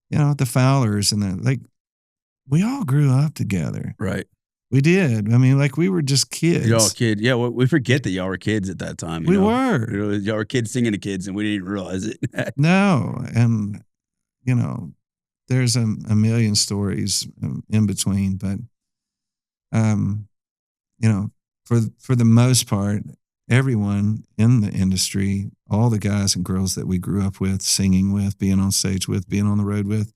you know, the Fowlers and like, we all grew up together. Right. We did. I mean, like we were just kids. Y'all kid. Yeah, we forget that y'all were kids at that time. We were. You know, y'all were kids singing to kids, and we didn't realize it. No, and you know. There's a million stories in between, but you know, for the most part, everyone in the industry, all the guys and girls that we grew up with, singing with, being on stage with, being on the road with,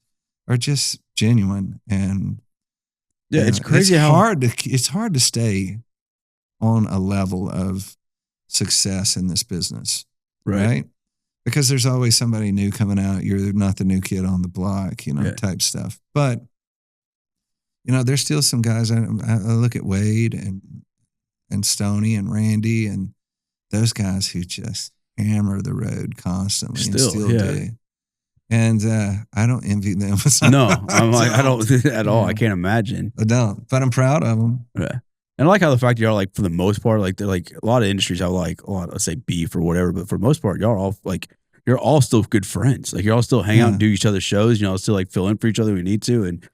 are just genuine. And yeah, it's crazy. It's hard to stay on a level of success in this business, right? Because there's always somebody new coming out. You're not the new kid on the block, you know, type stuff. But, you know, there's still some guys. I look at Wade and Stoney and Randy and those guys who just hammer the road constantly and still do. And I don't envy them. No, I'm like, I don't at all. I can't imagine. I don't, but I'm proud of them. Yeah. And I like how the fact y'all, like, for the most part, like, they're like a lot of industries have like a lot, let's say beef or whatever, but for the most part, y'all are all like, you're all still good friends. Like, you're all still hang out and do each other's shows. You know, still like fill in for each other when we need to. And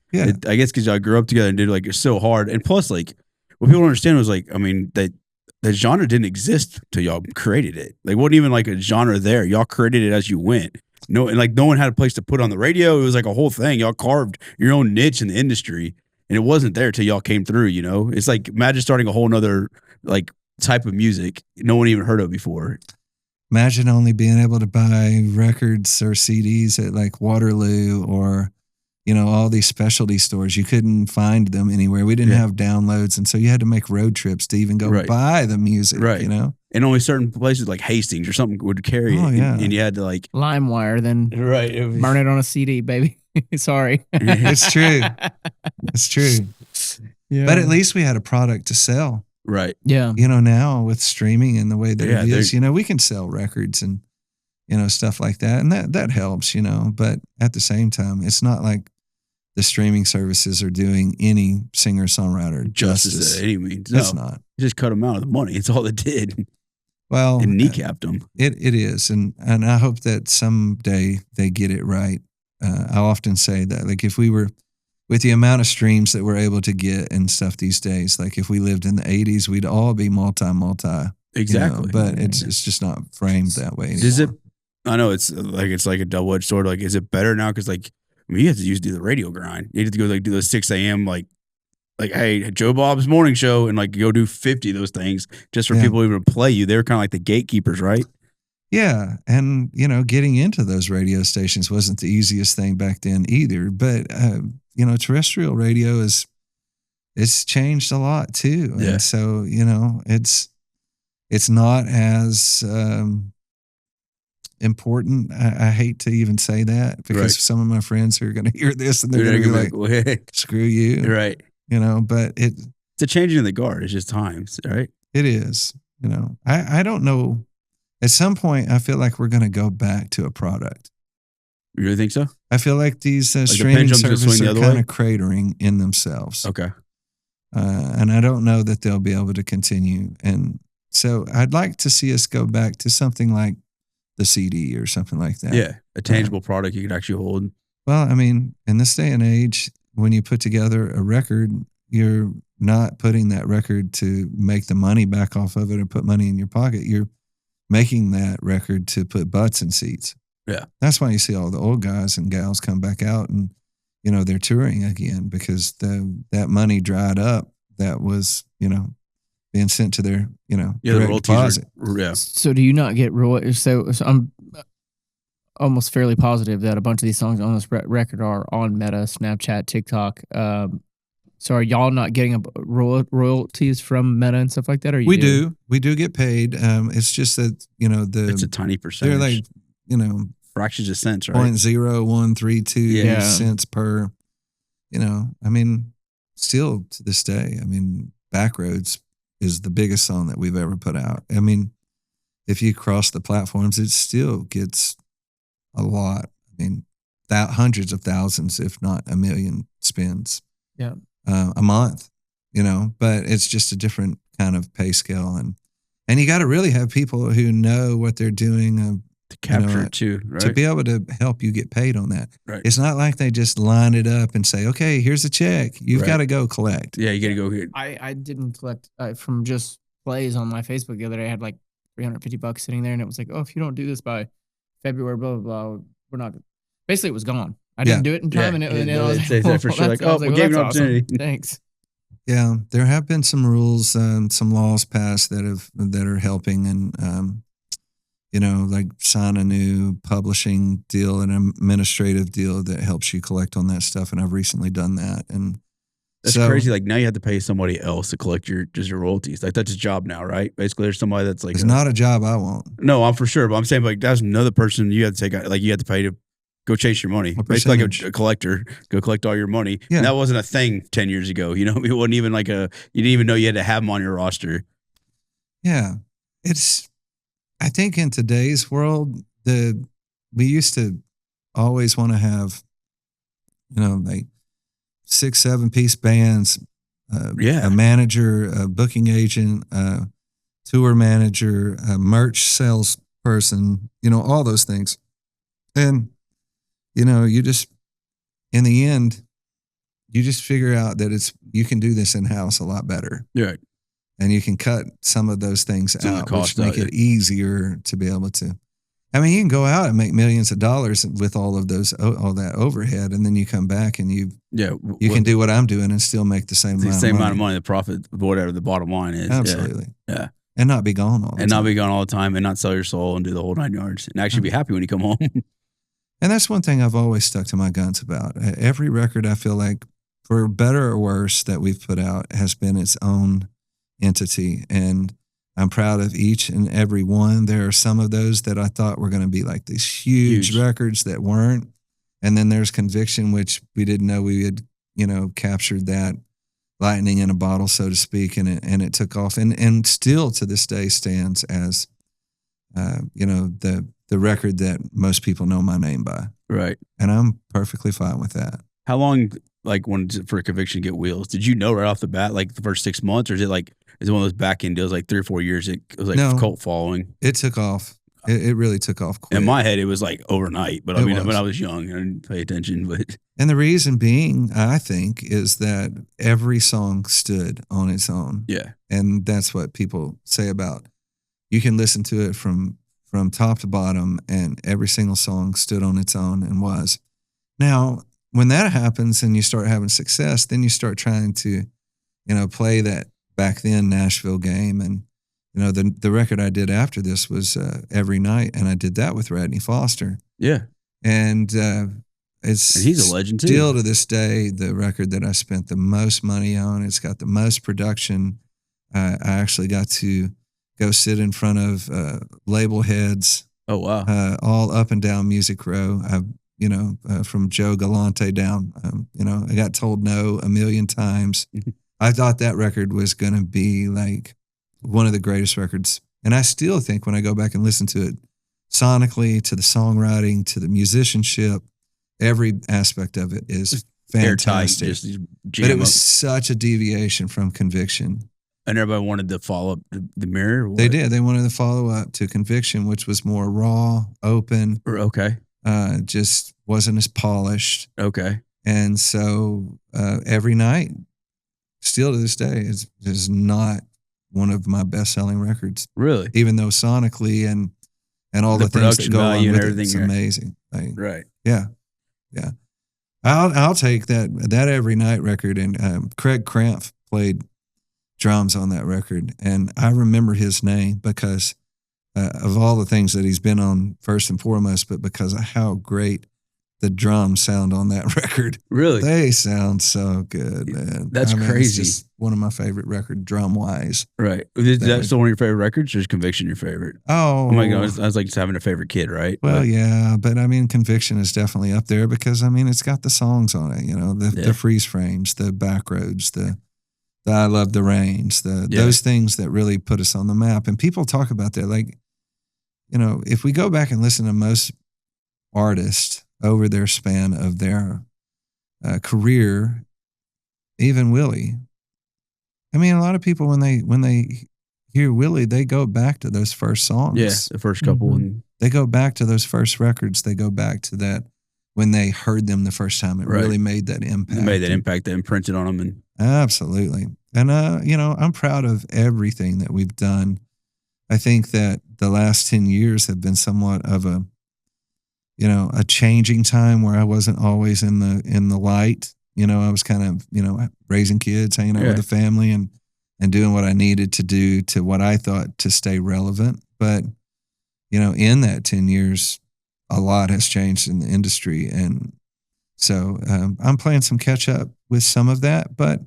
I guess because y'all grew up together and did like, it's so hard. And plus, like, what people don't understand was like, I mean, that genre didn't exist till y'all created it. Like, wasn't even like a genre there. Y'all created it as you went. No, and like no one had a place to put on the radio. It was like a whole thing. Y'all carved your own niche in the industry. And it wasn't there till y'all came through, you know? It's like, imagine starting a whole nother, like, type of music no one even heard of before. Imagine only being able to buy records or CDs at, like, Waterloo or, you know, all these specialty stores. You couldn't find them anywhere. We didn't have downloads, and so you had to make road trips to even go buy the music, you know? And only certain places, like Hastings or something, would carry it. And you had to, like... LimeWire, then burn it on a CD, baby. Sorry. It's true. It's true. Yeah. But at least we had a product to sell. Right. Yeah. You know, now with streaming and the way that it is, you know, we can sell records and, you know, stuff like that. And that helps, you know. But at the same time, it's not like the streaming services are doing any singer-songwriter justice. At any means. It's not. You just cut them out of the money. It's all it did. Well. And kneecapped them. It is. And I hope that someday they get it right. I often say that, like, if we were, with the amount of streams that we're able to get and stuff these days, like if we lived in the 80s, we'd all be multi. Exactly. You know, but it's just not framed that way anymore. Is it? I know it's like a double-edged sword. Like, is it better now? Because, like, I mean, you have to do the radio grind. You have to go like do the 6 a.m. like, hey, Joe Bob's morning show, and like go do 50 of those things just for people even to play you. They were kind of like the gatekeepers, right? Yeah. And, you know, getting into those radio stations wasn't the easiest thing back then either. But, you know, terrestrial radio it's changed a lot too. Yeah. And so, you know, it's not as important. I hate to even say that because some of my friends are going to hear this and they're going to be like, screw you. Right. You know, but it's a changing of the guard. It's just times, right? It is. You know, I don't know. At some point, I feel like we're going to go back to a product. You really think so? I feel like these streaming services are kind of cratering in themselves. Okay. And I don't know that they'll be able to continue. And so I'd like to see us go back to something like the CD or something like that. Yeah, a tangible product you could actually hold. Well, I mean, in this day and age, when you put together a record, you're not putting that record to make the money back off of it or put money in your pocket. You're making that record to put butts in seats. Yeah. That's why you see all the old guys and gals come back out and, you know, they're touring again because that money dried up that was, you know, being sent to their, you know, direct deposit. Yeah. So do you not get royalties? So I'm almost fairly positive that a bunch of these songs on this record are on Meta, Snapchat, TikTok. So are y'all not getting royalties from Meta and stuff like that? Or we do get paid. It's just that, you know, it's a tiny percentage. They're like, you know, fractions of cents, right? 0.0132 cents per, you know, I mean, still to this day, I mean, Backroads is the biggest song that we've ever put out. I mean, if you cross the platforms, it still gets a lot. I mean, hundreds of thousands, if not a million spins. Yeah. A month, you know, but it's just a different kind of pay scale. And you got to really have people who know what they're doing to capture it too, right? To be able to help you get paid on that. Right. It's not like they just line it up and say, okay, here's a check. You've got to go collect. Yeah, you got to go here. I didn't collect from just plays on my Facebook the other day. I had like $350 sitting there and it was like, oh, if you don't do this by February, blah, blah, blah, we're not. Basically, it was gone. I didn't do it in time, and it was like, for sure. Like, oh, we gave you an opportunity. Awesome. Thanks. Yeah, there have been some rules, some laws passed that are helping, and you know, like sign a new publishing deal, an administrative deal that helps you collect on that stuff. And I've recently done that, and that's crazy. Like now you have to pay somebody else to collect your royalties. Like that's a job now, right? Basically, there's somebody that's like it's not a job I want. No, I'm for sure, but I'm saying like that's another person you have to take. Like you have to pay to go chase your money. Basically like a collector, go collect all your money. Yeah. And that wasn't a thing 10 years ago. You know, it wasn't even like you didn't even know you had to have them on your roster. Yeah. I think in today's world, we used to always want to have, you know, like 6-7 piece bands, a manager, a booking agent, a tour manager, a merch sales person, you know, all those things. And you know, you just, in the end, you just figure out that you can do this in-house a lot better. Yeah. And you can cut some of those things out, which make it easier to be able to. I mean, you can go out and make millions of dollars with all that overhead, and then you come back and you can do what I'm doing and still make the same amount of money. The profit, whatever the bottom line is. Absolutely. Yeah. And not be gone all the time. And not be gone all the time and not sell your soul and do the whole 9 yards and actually be happy when you come home. And that's one thing I've always stuck to my guns about. Every record, I feel like, for better or worse, that we've put out has been its own entity. And I'm proud of each and every one. There are some of those that I thought were going to be like these huge records that weren't. And then there's Conviction, which we didn't know we had, you know, captured that lightning in a bottle, so to speak, and it took off. And still to this day stands as, you know, the record that most people know my name by. Right. And I'm perfectly fine with that. How long, like, for Conviction get wheels? Did you know right off the bat, like the first 6 months, or is it one of those back end deals, like 3 or 4 years? It was like cult following. It took off. It really took off quick. In my head, it was like overnight, but I mean, when I was young, I didn't pay attention. But and the reason being, I think, is that every song stood on its own. Yeah. And that's what people say about, you can listen to it from top to bottom, and every single song stood on its own and was. Now, when that happens and you start having success, then you start trying to, you know, play that back then Nashville game. And, you know, the record I did after this was Every Night, and I did that with Radney Foster. Yeah. And he's a legend too. Still to this day, the record that I spent the most money on. It's got the most production. I actually got to go sit in front of label heads. Oh, wow. All up and down Music Row. You know, from Joe Galante down. You know, I got told no a million times. I thought that record was going to be like one of the greatest records. And I still think when I go back and listen to it, sonically, to the songwriting, to the musicianship, every aspect of it is fantastic. Just but it was such a deviation from Conviction. And everybody wanted to follow up the Mirror? Or what? They did. They wanted to follow up to Conviction, which was more raw, open. Okay. Just wasn't as polished. Okay. And so every night, still to this day, is not one of my best-selling records. Really? Even though sonically and all the things that go on with it, it's amazing. Right. Yeah. Yeah. I'll take that Every Night record. And Craig Cramph played drums on that record. And I remember his name because of all the things that he's been on first and foremost, but because of how great the drums sound on that record. Really? They sound so good, man. That's crazy. It's just one of my favorite record drum-wise. Right. Is that still one of your favorite records, or is Conviction your favorite? Oh my God. I was like just having a favorite kid, right? Well, yeah, but I mean, Conviction is definitely up there because, I mean, it's got the songs on it, the freeze frames, the back roads, the I Love the Rains, those things that really put us on the map. And people talk about that. Like, if we go back and listen to most artists over their span of their career, even Willie. I mean, a lot of people when they hear Willie, they go back to those first songs. Yeah, the first couple. Mm-hmm. They go back to those first records. They go back to that when they heard them the first time. It really made that impact. It made that impact that imprinted on them. And absolutely. And I'm proud of everything that we've done. I think that the last 10 years have been somewhat of a changing time where I wasn't always in the light. I was kind of, raising kids, hanging out with the family and doing what I needed to do to what I thought to stay relevant. But, in that 10 years, a lot has changed in the industry. And so I'm playing some catch up with some of that. But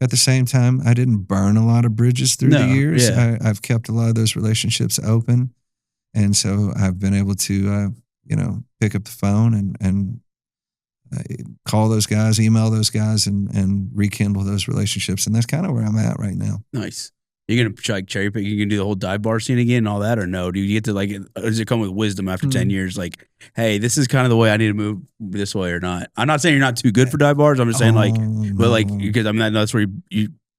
at the same time, I didn't burn a lot of bridges through the years. Yeah. I've kept a lot of those relationships open. And so I've been able to, pick up the phone and call those guys, email those guys, and rekindle those relationships. And that's kind of where I'm at right now. Nice. You're going to cherry pick? You can do the whole dive bar scene again and all that, or no? Do you get to does it come with wisdom after 10 years? Like, hey, this is kind of the way I need to move this way or not. I'm not saying you're not too good for dive bars. I'm just saying because I mean, that's where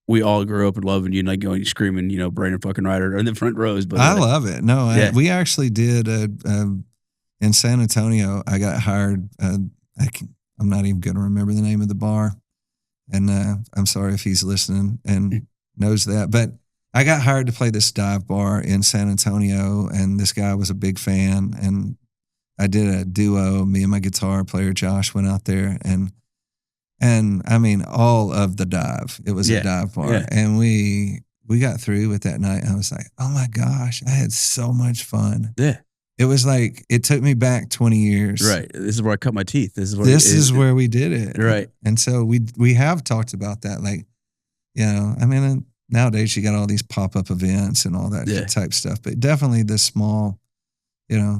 we all grew up and loving you and going screaming, Brandon fucking Rhyder in the front rows. But I love it. No, we actually did in San Antonio. I got hired. I'm not even going to remember the name of the bar, and I'm sorry if he's listening and knows that. But I got hired to play this dive bar in San Antonio, and this guy was a big fan. And I did a duo. Me and my guitar player Josh went out there, and I mean, all of the dive. It was a dive bar, and we got through with that night. And I was like, oh my gosh, I had so much fun. Yeah. It was like, it took me back 20 years. Right. This is where I cut my teeth. This is where we did it. Right. And so we have talked about that. Like, I mean, nowadays you got all these pop-up events and all that type stuff, but definitely the small,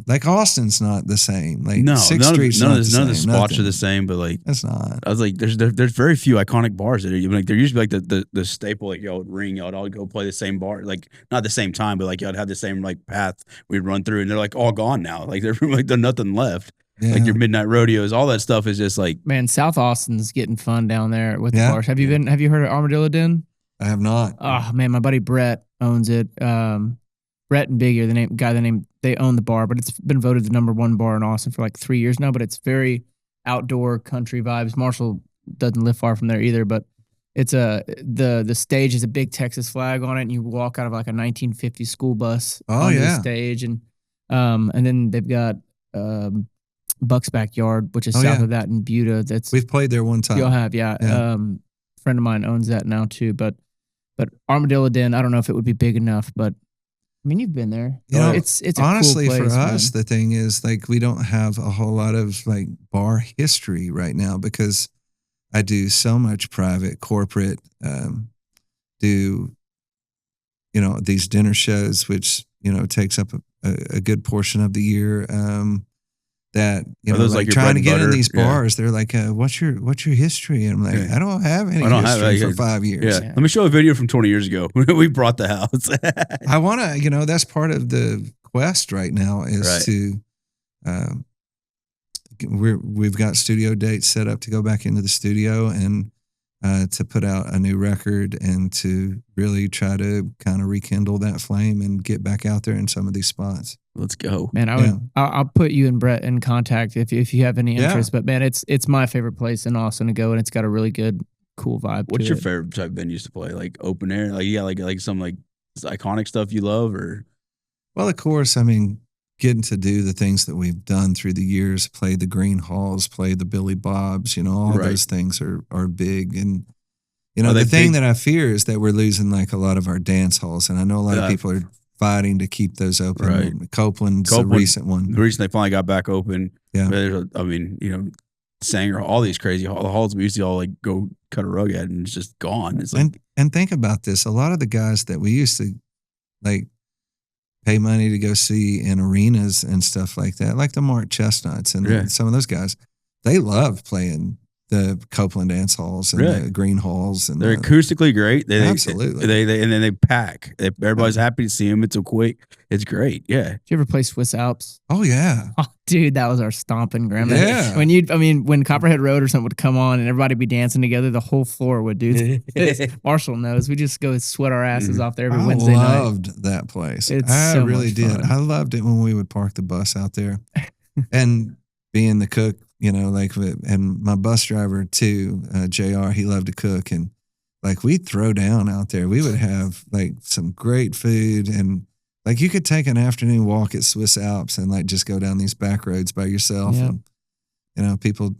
like Austin's not the same. Like no, 6th Street's none not of the same. the spots are the same, but like it's not. I was like, there's very few iconic bars that are like they're usually like the staple, like y'all would ring, y'all would all go play the same bar, like not the same time, but like y'all would have the same like path we'd run through, and they're like all gone now. Like they're nothing left. Yeah. Like your midnight rodeos, all that stuff is just like, man, South Austin's getting fun down there with the bars. Have you heard of Armadillo Den? I have not. Oh man, my buddy Brett owns it. Brett and Biggie are they own the bar, but it's been voted the #1 bar in Austin for like 3 years now. But it's very outdoor country vibes. Marshall doesn't live far from there either, but it's the stage is a big Texas flag on it, and you walk out of like a 1950 school bus on the stage, and then they've got Buck's Backyard, which is south of that in Buda. We've played there one time. You'll have, friend of mine owns that now too, but Armadillo Den, I don't know if it would be big enough, but I mean, you've been there. It's honestly, a cool place, for us, the thing is like we don't have a whole lot of like bar history right now because I do so much private, corporate, do these dinner shows, which takes up a good portion of the year. That like trying to get in these bars, they're like, "What's your history?" And I'm like, "I don't have any history for 5 years." Yeah. Let me show a video from 20 years ago. We brought the house. I want to, that's part of the quest right now is to we've got studio dates set up to go back into the studio and to put out a new record and to really try to kind of rekindle that flame and get back out there in some of these spots. Let's go. Man, I'll put you and Brett in contact if you have any interest. But man, it's my favorite place in Austin to go, and it's got a really good, cool vibe. What's your favorite type of venues to play? Like open air? Like like some like iconic stuff you love, or? Well, of course, I mean, getting to do the things that we've done through the years, play the Green Halls, play the Billy Bobs, all those things are big. And, the thing that I fear is that we're losing like a lot of our dance halls. And I know a lot of people are fighting to keep those open. Right. Copeland's a recent one. The reason they finally got back open. Yeah. Sanger, all these crazy halls we used to all like go cut a rug at, and it's just gone. It's like, and think about this. A lot of the guys that we used to like pay money to go see in arenas and stuff like that, like the Mark Chestnuts and some of those guys, they love playing the Copeland dance halls and the Green Halls, and they're acoustically great. Absolutely, and then they pack. Everybody's happy to see them. It's so quick. It's great. Yeah. Did you ever play Swiss Alps? Oh yeah. Oh, dude, that was our stomping ground. Yeah. When Copperhead Road or something would come on and everybody be dancing together, the whole floor would do. Marshall knows. We just go sweat our asses off there every Wednesday night. I loved that place. I really did. I loved it when we would park the bus out there, and being the cook. And my bus driver too, JR, he loved to cook, and like we'd throw down out there. We would have like some great food, and like you could take an afternoon walk at Swiss Alps and like just go down these back roads by yourself, and people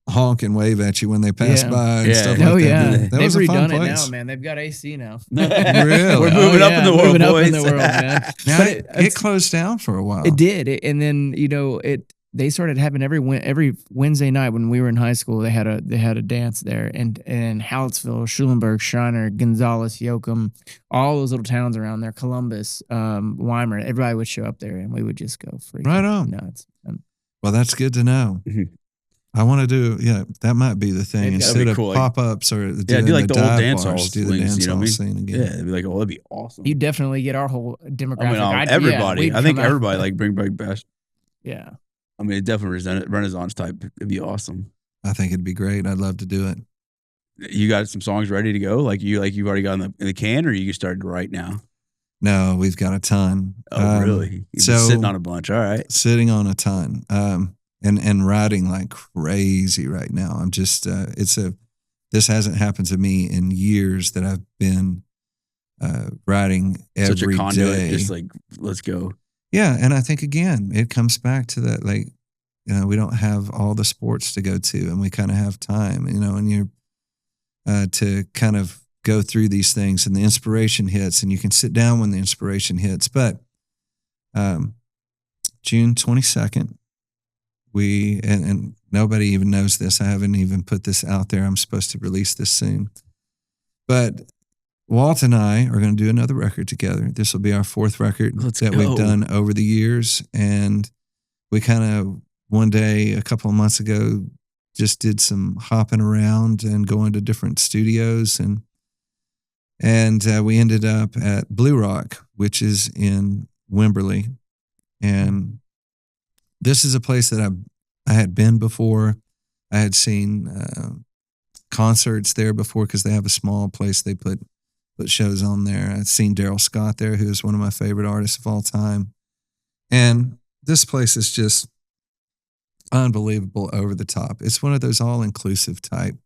honk and wave at you when they pass by and stuff like that. Yeah. That They've was a fun redone place. it now, man. They've got AC now. We're moving up in the world, boys. Man. Now, it closed down for a while. It did, and then they started having every Wednesday night when we were in high school. They had a dance there, and Hallettsville, Schulenburg, Shiner, Gonzales, Yoakum, all those little towns around there, Columbus, Weimar. Everybody would show up there, and we would just go freaking right on nuts. Well, that's good to know. I want to do, that might be the thing. Instead of pop-ups or do like the old dance halls. Do the dance hall scene again. Yeah, it'd be like, that'd be awesome. You definitely get our whole demographic. Everybody. I think everybody like bring back best. Yeah. I mean, it definitely Renaissance type. It'd be awesome. I think it'd be great. I'd love to do it. You got some songs ready to go? You've already got in the can, or you started to write now? No, we've got a ton. Oh, really? You've been sitting on a bunch. All right. Sitting on a ton. And writing like crazy right now. I'm just, this hasn't happened to me in years that I've been writing every Such a conduit, day. Just like, let's go. Yeah. And I think, again, it comes back to that, like, we don't have all the sports to go to, and we kind of have time, and you're to kind of go through these things, and the inspiration hits, and you can sit down when the inspiration hits. But June 22nd, and nobody even knows this. I haven't even put this out there. I'm supposed to release this soon. But Walt and I are going to do another record together. This will be our fourth record we've done over the years. And we kind of, one day, a couple of months ago, just did some hopping around and going to different studios. And we ended up at Blue Rock, which is in Wimberley. And this is a place that I had been before. I had seen concerts there before because they have a small place. They put shows on there. I'd seen Daryl Scott there, who is one of my favorite artists of all time. And this place is just unbelievable, over the top. It's one of those all-inclusive type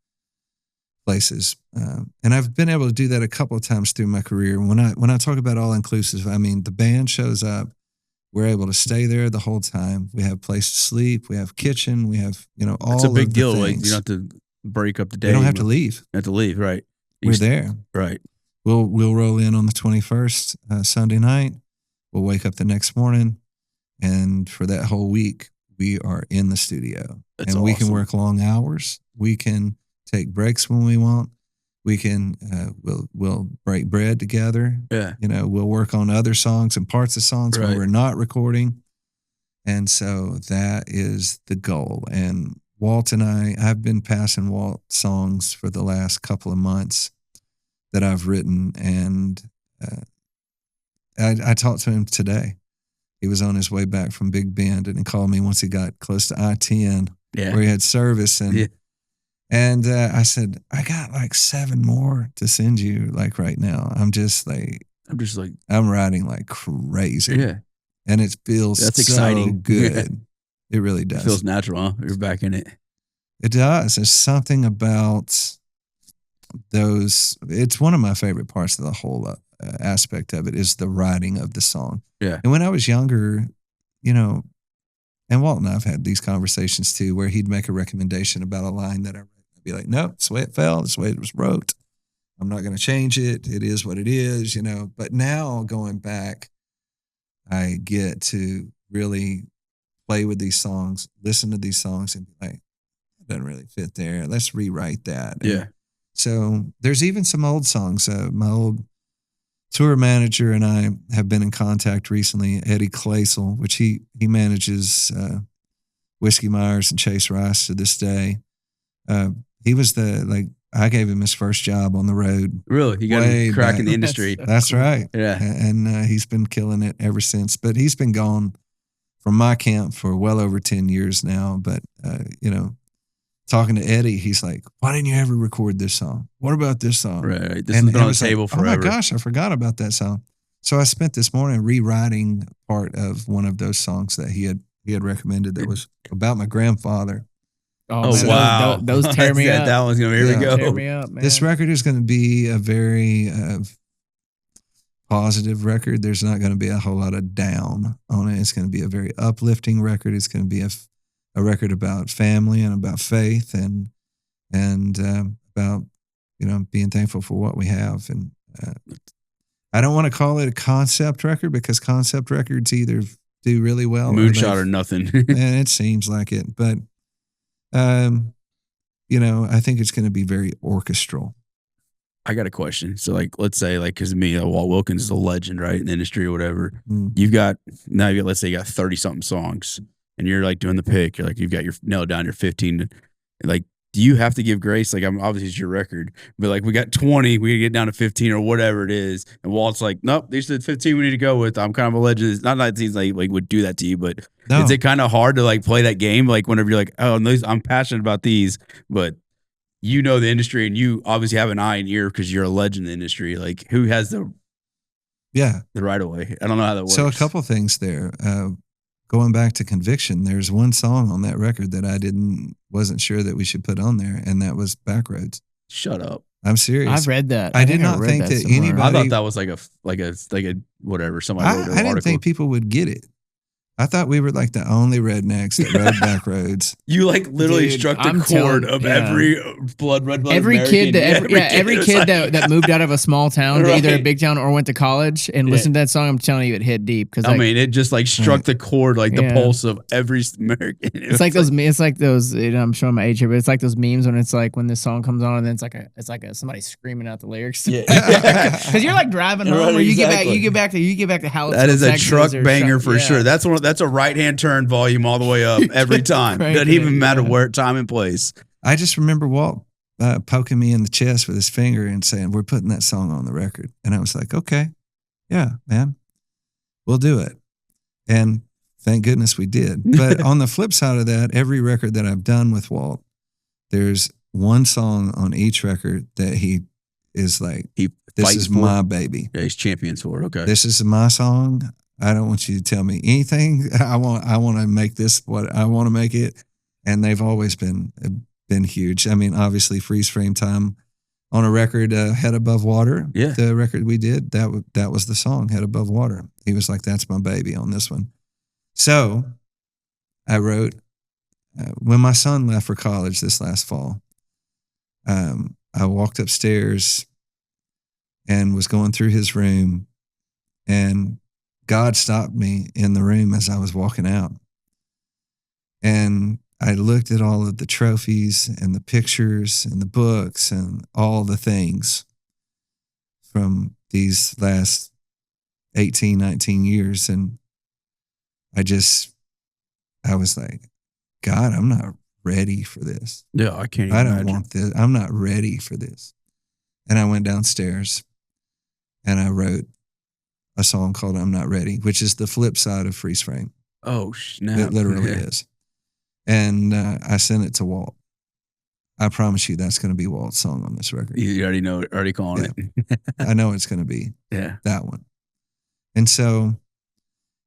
places. And I've been able to do that a couple of times through my career. When I talk about all-inclusive, I mean the band shows up. We're able to stay there the whole time. We have a place to sleep. We have kitchen. We have, all It's a big of the deal. Like, things. you don't have to break up the day. We don't have to leave. You have to leave, right. We're there. Right. We'll roll in on the 21st, Sunday night. We'll wake up the next morning. And for that whole week, we are in the studio. That's and we awesome. can work long hours. We can take breaks when we want. We can, we'll break bread together. Yeah. We'll work on other songs and parts of songs when we're not recording. And so that is the goal. And Walt and I've been passing Walt songs for the last couple of months that I've written. And I talked to him today. He was on his way back from Big Bend, and he called me once he got close to I-10, Yeah. where he had service. And Yeah. and I said, I got like 7 more to send you, like right now. I'm just like I'm writing like crazy. Yeah. And it feels That's so exciting. good. Yeah. It really does. It feels natural, huh? You're back in it. It does. There's something about those. It's one of my favorite parts of the whole aspect of it is the writing of the song. Yeah. And when I was younger, you know, and Walt and I've had these conversations too, where he'd make a recommendation about a line that I wrote. I'd be like, no, it's the way it fell. It's the way it was wrote. I'm not going to change it. It is what it is, you know. But now going back, I get to really play with these songs, listen to these songs and be like, it doesn't really fit there. Let's rewrite that. Yeah. And so there's even some old songs. My old tour manager and I have been in contact recently, Eddie Claisel, which he manages Whiskey Myers and Chase Rice to this day. He was I gave him his first job on the road. Really? He got a crack in the industry. That's right. Yeah. And he's been killing it ever since. But he's been gone from my camp for well over 10 years now. But, you know, talking to Eddie, he's like, why didn't you ever record this song? What about this song? Right. This has been on the table forever. Oh my gosh, I forgot about that song. So I spent this morning rewriting part of one of those songs that he had recommended that was about my grandfather. Oh, man. Wow. Those tear me up. That one's going to be, here we go. Tear me up, man. This record is going to be a very positive record. There's not going to be a whole lot of down on it. It's going to be a very uplifting record. It's going to be a record about family and about faith and about, you know, being thankful for what we have. And I don't want to call it a concept record because concept records either do really well Moonshot or nothing. And it seems like it. But, you know, I think it's going to be very orchestral. I got a question. So, like, let's say, like, because me, Walt Wilkins is a legend, right, in the industry or whatever. Let's say you got 30-something songs, and you're, like, doing the pick. You're, like, you've got your nailed down your 15. Like, do you have to give grace? Like, obviously it's your record, but, like, we got 20, we get down to 15 or whatever it is, and Walt's like, nope, these are the 15 we need to go with. I'm kind of a legend. It's not that he's, like would do that to you, but is it kind of hard to, like, play that game? Like, whenever you're like, oh, I'm passionate about these, but you know the industry and you obviously have an eye and ear because you're a legend in the industry. Like, who has the right of way? I don't know how that works. So a couple things there. Going back to Conviction, there's one song on that record that I wasn't sure that we should put on there, and that was Backroads. Shut up. I'm serious. I've read that. I did not think that anybody. I thought that was like a whatever. Somebody wrote an I didn't article. think people would get it. I thought we were like the only rednecks that rode Backroads. You like literally struck the chord of every red blood every American. kid that moved out of a small town to either a big town or went to college and listened to that song. I'm telling you, it hit deep because I mean, it just like struck the chord, like the pulse of every American. It's like those. I'm showing my age here, but it's like those memes when it's like when this song comes on and then it's like somebody screaming out the lyrics. Yeah, because you're like driving home, or you get back to Hallettsville. That is a Texas, truck banger for sure. That's a right-hand turn volume all the way up every time. Doesn't even matter where time and place. I just remember Walt poking me in the chest with his finger and saying, we're putting that song on the record. And I was like, okay, yeah, man, we'll do it. And thank goodness we did. But on the flip side of that, every record that I've done with Walt, there's one song on each record that he is like, this is my baby. Yeah, he's champions for it. Okay. This is my song. I don't want you to tell me anything. I want to make this what I want to make it. And they've always been huge. I mean, obviously Freeze Frame Time on a record, Head Above Water. Yeah. The record we did, that was the song, Head Above Water. He was like, that's my baby on this one. So I wrote, when my son left for college this last fall, I walked upstairs and was going through his room, and God stopped me in the room as I was walking out. And I looked at all of the trophies and the pictures and the books and all the things from these last 18, 19 years. And I was like, God, I'm not ready for this. Yeah, I can't even I don't imagine. want this. I'm not ready for this. And I went downstairs and I wrote a song called I'm Not Ready, which is the flip side of Freeze Frame. Oh, snap. It literally is. And I sent it to Walt. I promise you that's going to be Walt's song on this record. You already know it, already calling it. I know it's going to be Yeah. that one. And so,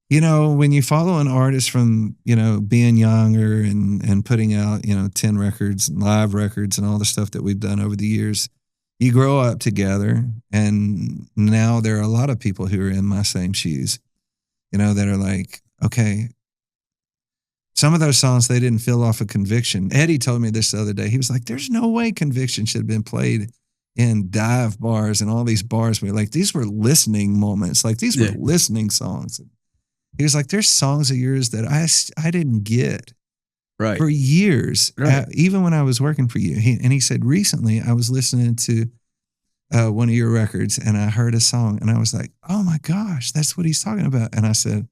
you know, when you follow an artist from, you know, being younger and putting out, you know, 10 records and live records and all the stuff that we've done over the years, you grow up together. And now there are a lot of people who are in my same shoes, you know, that are like, okay, some of those songs, they didn't feel off a Conviction. Eddie told me this the other day. He was like, there's no way Conviction should have been played in dive bars and all these bars. We like, these were listening moments. Like these were listening songs. He was like, there's songs of yours that I didn't get for years, even when I was working for you. He said, recently I was listening to one of your records and I heard a song and I was like, oh my gosh, that's what he's talking about. And I said,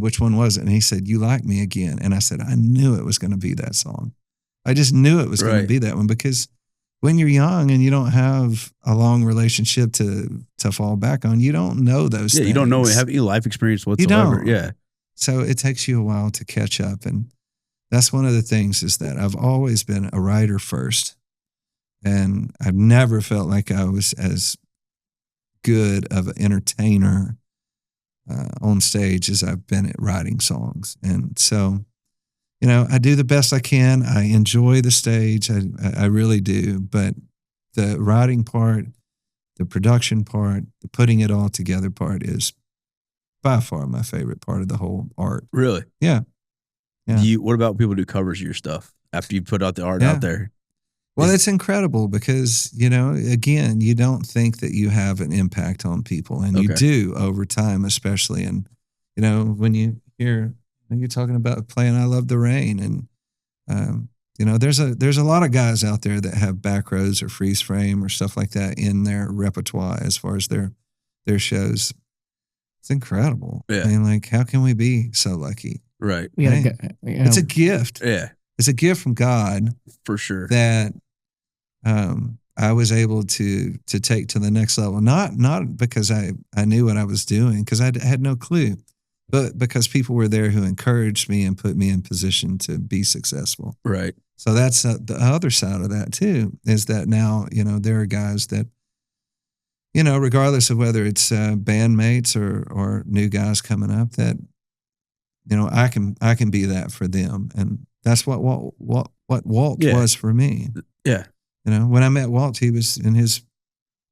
which one was it? And he said, You Like Me Again. And I said, I knew it was going to be that song. I just knew it was going to be that one, because when you're young and you don't have a long relationship to fall back on, you don't know those things. You don't know, have any life experience whatsoever. You don't. So it takes you a while to catch up. And that's one of the things, is that I've always been a writer first. And I've never felt like I was as good of an entertainer on stage as I've been at writing songs. And so, you know, I do the best I can. I enjoy the stage. I really do. But the writing part, the production part, the putting it all together part is by far my favorite part of the whole art. Really? Yeah. What about people who do covers of your stuff after you put out the art out there? Well, it's incredible because, you know, again, you don't think that you have an impact on people, and you do over time, especially. And, you know, when you hear, you're talking about playing I Love the Rain, and, you know, there's a lot of guys out there that have Back Rows or Freeze Frame or stuff like that in their repertoire as far as their shows. It's incredible. Yeah. I mean, like, how can we be so lucky? Right. It's a gift. Yeah. It's a gift from God. For sure. That I was able to take to the next level. Not because I knew what I was doing, because I had no clue, but because people were there who encouraged me and put me in position to be successful. Right. So that's the other side of that too, is that now, you know, there are guys that, you know, regardless of whether it's bandmates or new guys coming up, that, you know, I can be that for them. And that's what Walt was for me. Yeah. You know, when I met Walt, he was in his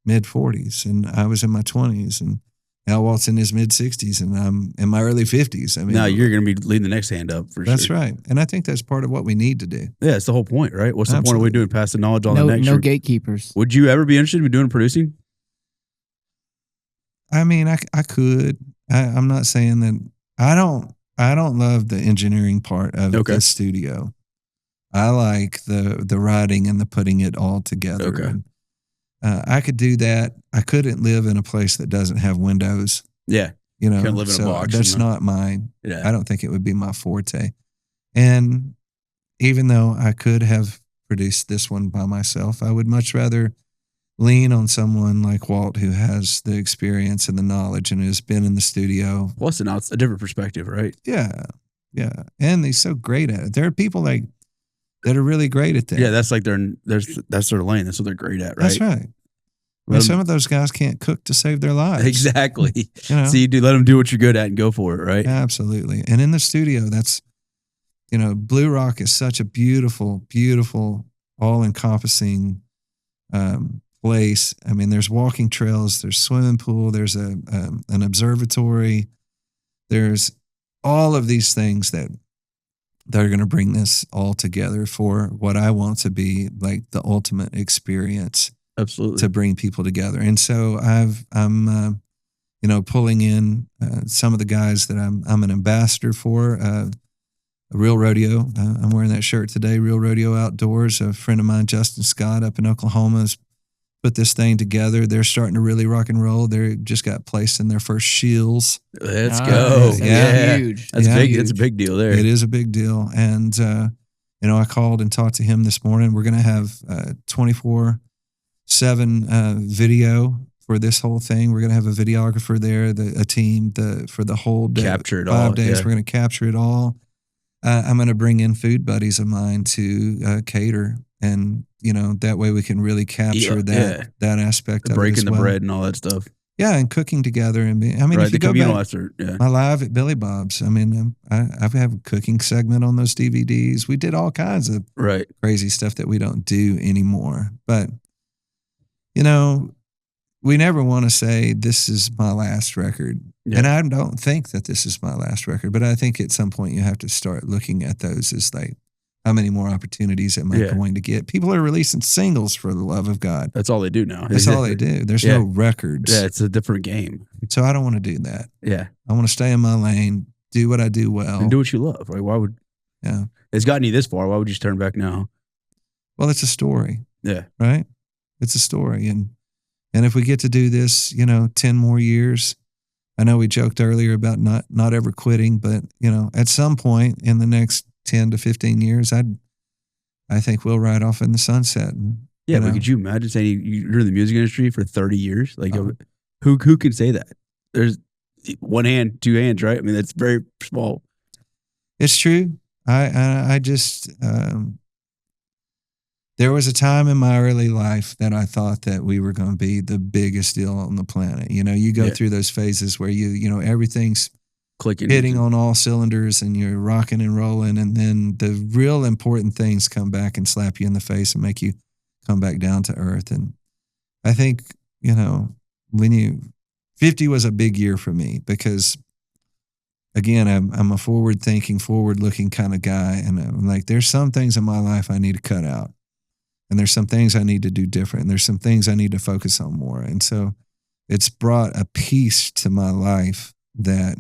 mid-40s and I was in my 20s, and now Walt's in his mid-60s and I'm in my early 50s. I mean, now you're going to be leading the next hand up for sure. That's right. And I think that's part of what we need to do. Yeah, it's the whole point, right? What's the point of we doing? Pass the knowledge on the next. No gatekeepers. Would you ever be interested in doing producing? I mean, I could. I'm not saying that. I don't love the engineering part of the studio. I like the writing and the putting it all together. Okay. And, I could do that. I couldn't live in a place that doesn't have windows. Yeah. You know, can't live in a box. That's not mine. Yeah. I don't think it would be my forte. And even though I could have produced this one by myself, I would much rather lean on someone like Walt, who has the experience and the knowledge and has been in the studio. Plus, now it's a different perspective, right? Yeah. Yeah. And he's so great at it. There are people like that are really great at that. Yeah, that's like that's their lane. That's what they're great at, right? That's right. I mean, some of those guys can't cook to save their lives. Exactly. You know? So you do let them do what you're good at and go for it, right? Absolutely. And in the studio, that's, you know, Blue Rock is such a beautiful, beautiful, all-encompassing place. I mean, there's walking trails, there's swimming pool, there's an observatory, there's all of these things that are going to bring this all together for what I want to be like the ultimate experience. Absolutely. To bring people together. And so I'm you know, pulling in some of the guys that I'm an ambassador for. Real Rodeo. I'm wearing that shirt today. Real Rodeo Outdoors. A friend of mine, Justin Scott, up in Oklahoma, has put this thing together. They're starting to really rock and roll. They just got placed in their first Shields. Let's go. Yeah. Huge. That's big. It's a big deal there. It is a big deal. And you know, I called and talked to him this morning. We're going to have 24/7 video for this whole thing. We're going to have a videographer there, a team for the whole day, Capture it 5 all, days. yeah. We're going to capture it all. I'm going to bring in food buddies of mine to cater, and that way we can really capture that aspect of breaking it as the well. bread and all that stuff. Yeah, and cooking together, and Right, if you the go communal back, effort. Yeah, my live at Billy Bob's, I have a cooking segment on those DVDs. We did all kinds of right. crazy stuff that we don't do anymore. But we never want to say this is my last record. Yeah. And I don't think that this is my last record, but I think at some point you have to start looking at those as like, how many more opportunities am I going to get? People are releasing singles, for the love of God. That's all they do now. That's all they do. There's no records. Yeah, it's a different game. So I don't want to do that. Yeah. I want to stay in my lane, do what I do well. And do what you love. Right? Why would... Yeah. It's gotten you this far. Why would you just turn back now? Well, it's a story. Yeah. Right? It's a story. And if we get to do this, 10 more years, I know we joked earlier about not ever quitting, but, at some point in the next 10 to 15 years, I think we'll ride off in the sunset. And, but could you imagine saying you're in the music industry for 30 years? Like, who can say that? There's one hand, two hands, right? I mean, that's very small. It's true. I just, there was a time in my early life that I thought that we were going to be the biggest deal on the planet. You go through those phases where everything's clicking, hitting on all cylinders, and you're rocking and rolling. And then the real important things come back and slap you in the face and make you come back down to earth. And I think, 50 was a big year for me because, again, I'm a forward-thinking, forward-looking kind of guy. And I'm like, there's some things in my life I need to cut out. And there's some things I need to do different. And there's some things I need to focus on more. And so it's brought a peace to my life that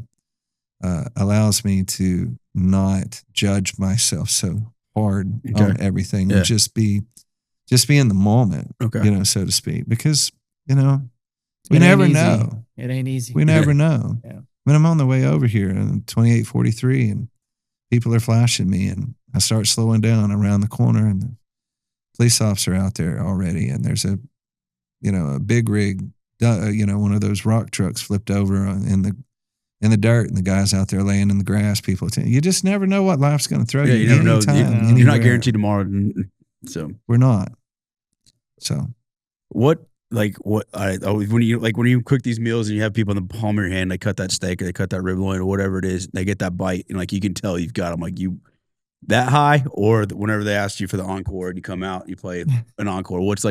allows me to not judge myself so hard on everything and just be in the moment, so to speak, because, we never know. It ain't easy. We never know. Yeah. When I'm on the way over here in 2843 and people are flashing me and I start slowing down around the corner and the police officer out there already. And there's a big rig, one of those rock trucks flipped over in the dirt, and the guys out there laying in the grass, you just never know what life's going to throw you. You never know. Anytime, you're not guaranteed tomorrow. So we're not. So when you cook these meals and you have people in the palm of your hand, they cut that steak or they cut that rib loin or whatever it is, they get that bite and you can tell you've got them that high, or whenever they ask you for the encore and you come out, you play an encore. What's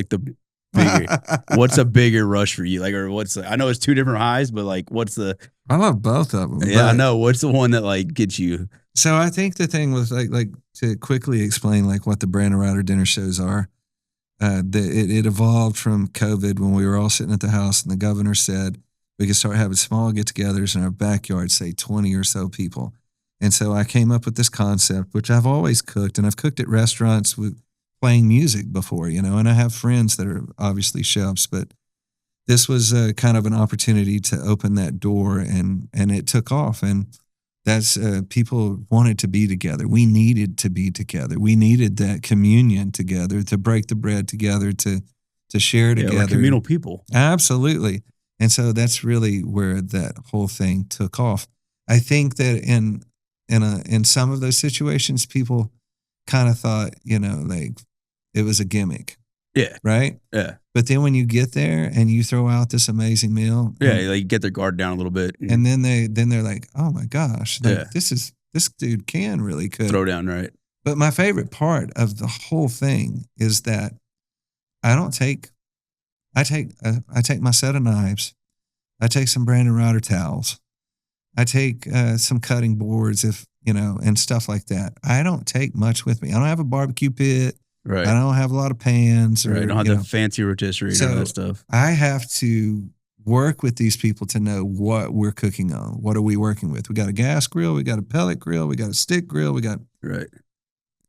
what's a bigger rush for you? I know it's two different highs, but what's the? I love both of them. Yeah, I know. What's the one that gets you? So I think the thing with to quickly explain what the Brandon Rhyder dinner shows are, it evolved from COVID when we were all sitting at the house and the governor said we could start having small get-togethers in our backyard, say 20 or so people. And so I came up with this concept, which I've always cooked, and I've cooked at restaurants with playing music before, and I have friends that are obviously chefs, but this was kind of an opportunity to open that door, and it took off. And that's people wanted to be together. We needed to be together. We needed that communion together, to break the bread together, to share together. We're communal people. Absolutely. And so that's really where that whole thing took off. I think that in some of those situations, people kind of thought, it was a gimmick. Yeah. Right? Yeah. But then when you get there and you throw out this amazing meal. Yeah, you get their guard down a little bit. And then they're like, oh my gosh, this dude can really cook. Throw down, right? But my favorite part of the whole thing is that I take my set of knives, I take some Brandon Rhyder towels, I take some cutting boards and stuff like that. I don't take much with me. I don't have a barbecue pit. Right. I don't have a lot of pans. Right. I don't have the fancy rotisserie and all that stuff. I have to work with these people to know what we're cooking on. What are we working with? We got a gas grill. We got a pellet grill. We got a stick grill. Right.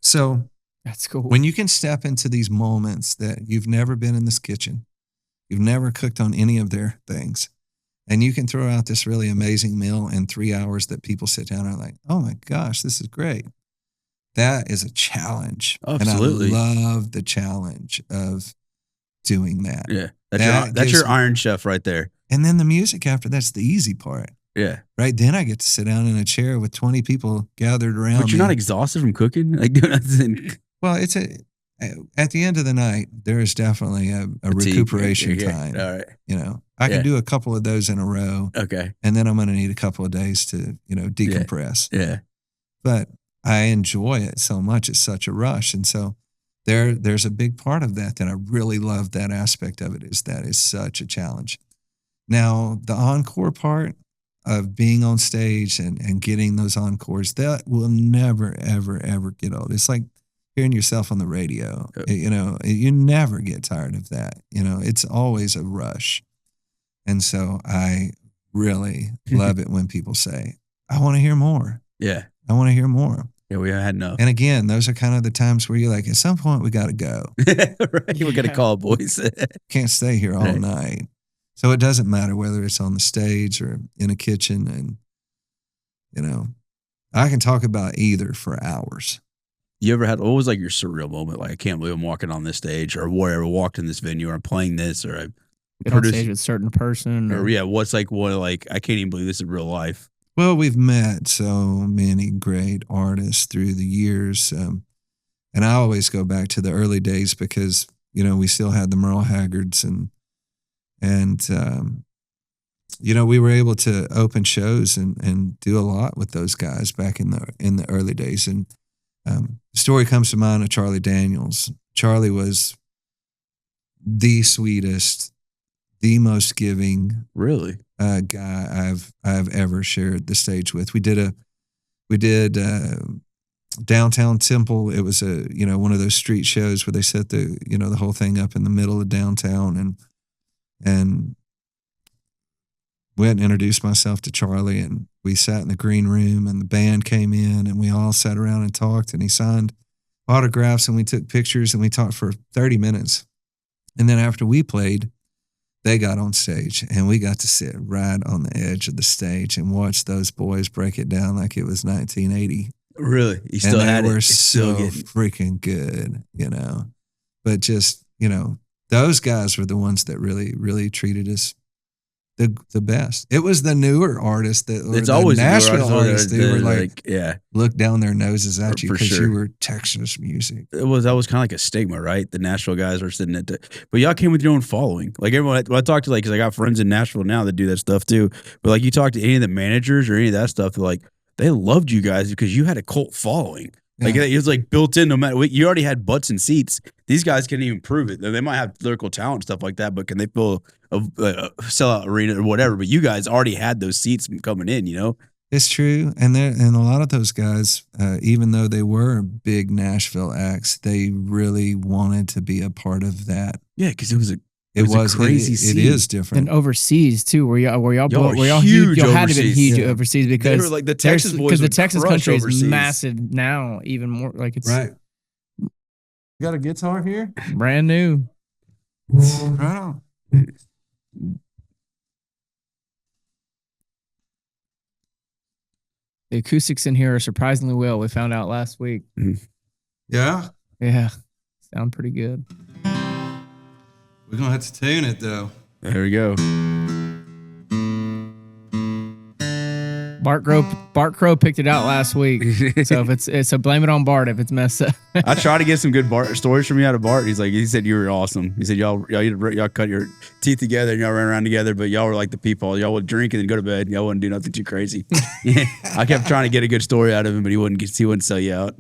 So that's cool. When you can step into these moments that you've never been in this kitchen, you've never cooked on any of their things, and you can throw out this really amazing meal in 3 hours that people sit down and are like, oh my gosh, this is great. That is a challenge. Absolutely. And I love the challenge of doing that. Yeah. That's your Iron Chef right there. And then the music after that's the easy part. Yeah. Right. Then I get to sit down in a chair with 20 people gathered around. But you're not exhausted from cooking? Like doing nothing. Well, at the end of the night, there is definitely a recuperation time. All right. You know, I can do a couple of those in a row. Okay. And then I'm going to need a couple of days to, decompress. Yeah. But I enjoy it so much. It's such a rush. And so there's a big part of that I really love. That aspect of it is such a challenge. Now, the encore part of being on stage and getting those encores, that will never, ever, ever get old. It's like hearing yourself on the radio. You never get tired of that. It's always a rush. And so I really love it when people say, I want to hear more. Yeah. I want to hear more. Yeah, we had enough. And again, those are kind of the times where you're like, at some point we got to go. Right. We got to call boys. Can't stay here all night. So it doesn't matter whether it's on the stage or in a kitchen. And, I can talk about either for hours. You ever had, what was like your surreal moment? Like, I can't believe I'm walking on this stage, or where I walked in this venue, or I'm playing this, or I get on stage with a certain person. What's like, I can't even believe this is real life. Well, we've met so many great artists through the years. And I always go back to the early days because, we still had the Merle Haggards and we were able to open shows and do a lot with those guys back in the early days. And the story comes to mind of Charlie Daniels. Charlie was the sweetest, the most giving, really, guy I've ever shared the stage with. We did Downtown Temple. It was one of those street shows where they set the whole thing up in the middle of downtown, and went and introduced myself to Charlie, and we sat in the green room, and the band came in, and we all sat around and talked, and he signed autographs, and we took pictures, and we talked for 30 minutes. And then after we played, they got on stage, and we got to sit right on the edge of the stage and watch those boys break it down like it was 1980. Really? You still had it? They were so freaking good, But just, those guys were the ones that really, really treated us the best. It was the newer artists it's always Nashville artists. They were like, look down their noses at you because you were Texas music. That was kind of like a stigma, right? The Nashville guys were sitting but y'all came with your own following. Like everyone, when I talk to because I got friends in Nashville now that do that stuff too. But like you talk to any of the managers or any of that stuff, they're like, they loved you guys because you had a cult following. Like it was like built in. No matter what, you already had butts and seats. These guys couldn't even prove it. They might have lyrical talent and stuff like that, but can they fill a sellout arena or whatever? But you guys already had those seats coming in. It's true, and a lot of those guys, even though they were big Nashville acts, they really wanted to be a part of that. Yeah, because it was a crazy scene. It is different. And overseas too, where y'all huge. Y'all had to be huge overseas because they were like the Texas boys. Because the Texas country overseas. is massive now, even more. Like it's right. You got a guitar here? Brand new. Right on. The acoustics in here are surprisingly well. We found out last week. Yeah? Yeah. Sound pretty good. We're going to have to tune it, though. There we go. Bart Crow picked it out last week. So if it's blame it on Bart if it's messed up. I tried to get some good Bart stories from you out of Bart. He said you were awesome. He said y'all cut your teeth together and y'all ran around together, but y'all were like the people. Y'all would drink and then go to bed. Y'all wouldn't do nothing too crazy. I kept trying to get a good story out of him, but he wouldn't sell you out.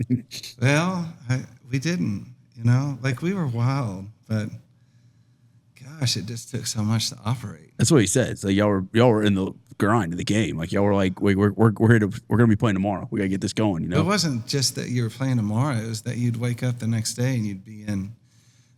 Well, we didn't. Like we were wild, but gosh, it just took so much to operate. That's what he said. So y'all were in the grind of the game. Like y'all were like, wait, we're gonna be playing tomorrow. We gotta get this going. It wasn't just that you were playing tomorrow. It was that you'd wake up the next day and you'd be in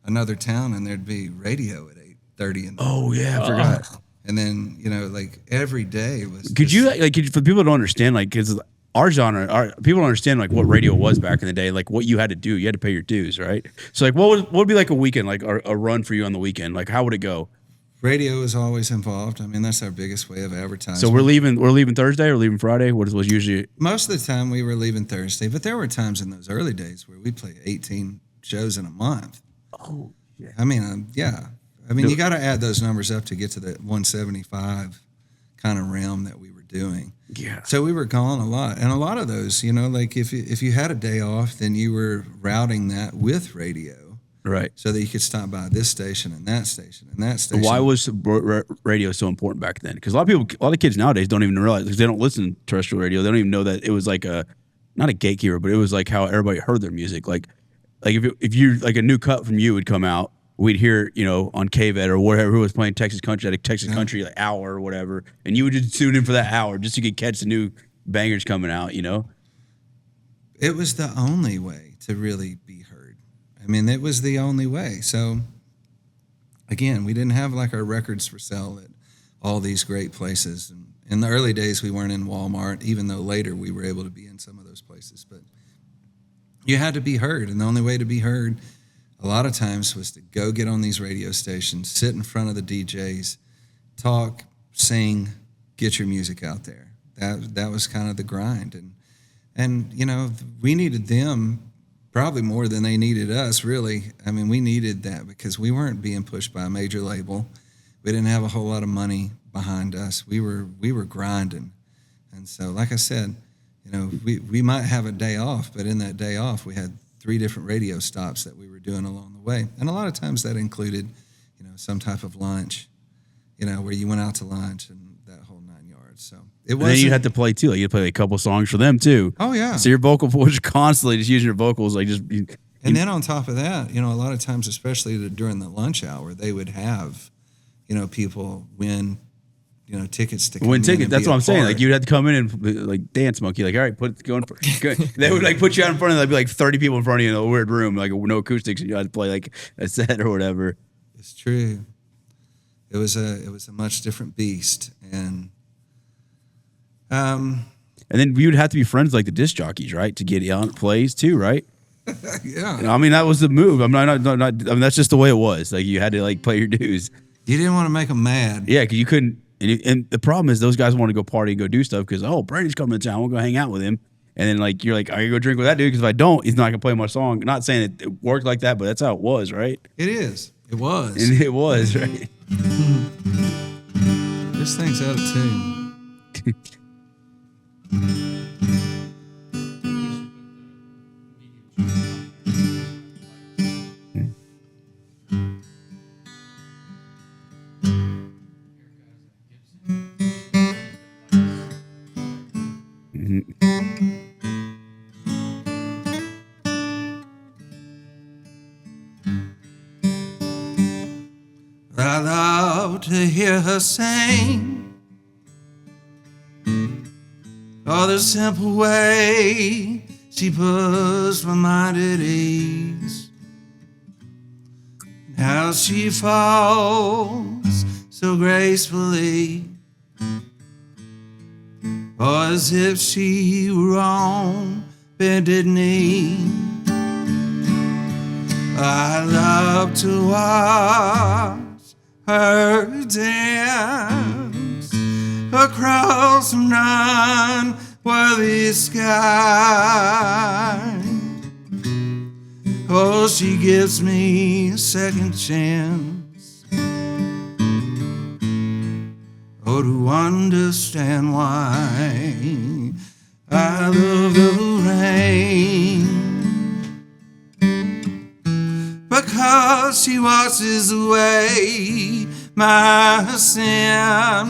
another town and there'd be radio at 8:30 in the morning. Oh yeah, I forgot. And then like every day was. Could you for people to understand because our genre, people don't understand like what radio was back in the day, like what you had to do. You had to pay your dues, right? So like, what would be like a weekend, like a run for you on the weekend? Like how would it go? Radio is always involved. I mean, that's our biggest way of advertising. So we're leaving Thursday or leaving Friday? What was usually? Most of the time we were leaving Thursday, but there were times in those early days where we played 18 shows in a month. Oh, yeah. I mean, I mean, you got to add those numbers up to get to the 175 kind of realm that we were doing. Yeah. So we were gone a lot. And a lot of those, like if you had a day off, then you were routing that with radio. Right. So that you could stop by this station and that station and that station. Why was radio so important back then? Because a lot of kids nowadays don't even realize, because they don't listen to terrestrial radio. They don't even know that it was like not a gatekeeper, but it was like how everybody heard their music. Like if you like a new cut from you would come out, we'd hear, on KVET or whatever, who was playing Texas Country at a Texas Country like hour or whatever, and you would just tune in for that hour just so you could catch the new bangers coming out. It was the only way to really be heard. I mean, it was the only way. So, again, we didn't have like our records for sale at all these great places. And in the early days, we weren't in Walmart, even though later we were able to be in some of those places. But you had to be heard. And the only way to be heard a lot of times was to go get on these radio stations, sit in front of the DJs, talk, sing, get your music out there. That was kind of the grind. And we needed them probably more than they needed us, really. I mean, we needed that because we weren't being pushed by a major label. We didn't have a whole lot of money behind us. We were grinding. And so, like I said, we might have a day off, but in that day off, we had 3 different radio stops that we were doing along the way. And a lot of times that included, some type of lunch, where you went out to lunch and that whole 9 yards. So it was. And then you had to play too. Like you play a couple songs for them too. Oh yeah. So your vocal was constantly just using your vocals, like just. And then on top of that, a lot of times, especially during the lunch hour, they would have, people win, tickets to come win in tickets. and That's be what a I'm saying. part. Like you'd have to come in and like dance monkey. Like, all right, they would like put you out in front of. There'd be like 30 people in front of you in a weird room, like no acoustics, and you had to play like a set or whatever. It's true. It was a much different beast, and then we would have to be friends like the disc jockeys, right, to get on plays too, right? yeah. I mean, that was the move. I mean, that's just the way it was. Like you had to like play your dues. You didn't want to make them mad. Yeah, because you couldn't. And the problem is those guys want to go party and go do stuff because Brady's coming to town. We'll go hang out with him. And then like you're like, I gotta go drink with that dude because if I don't, he's not gonna play my song. Not saying it worked like that, but that's how it was, right? It is. It was. And it was, right? This thing's out of tune. I love to hear her sing, oh, the simple way she puts my mind at ease, how she falls so gracefully, or as if she were on bended knee. I love to watch her dance across an unworthy sky. Oh, she gives me a second chance, oh, to understand why I love the rain. Because she washes away my sin.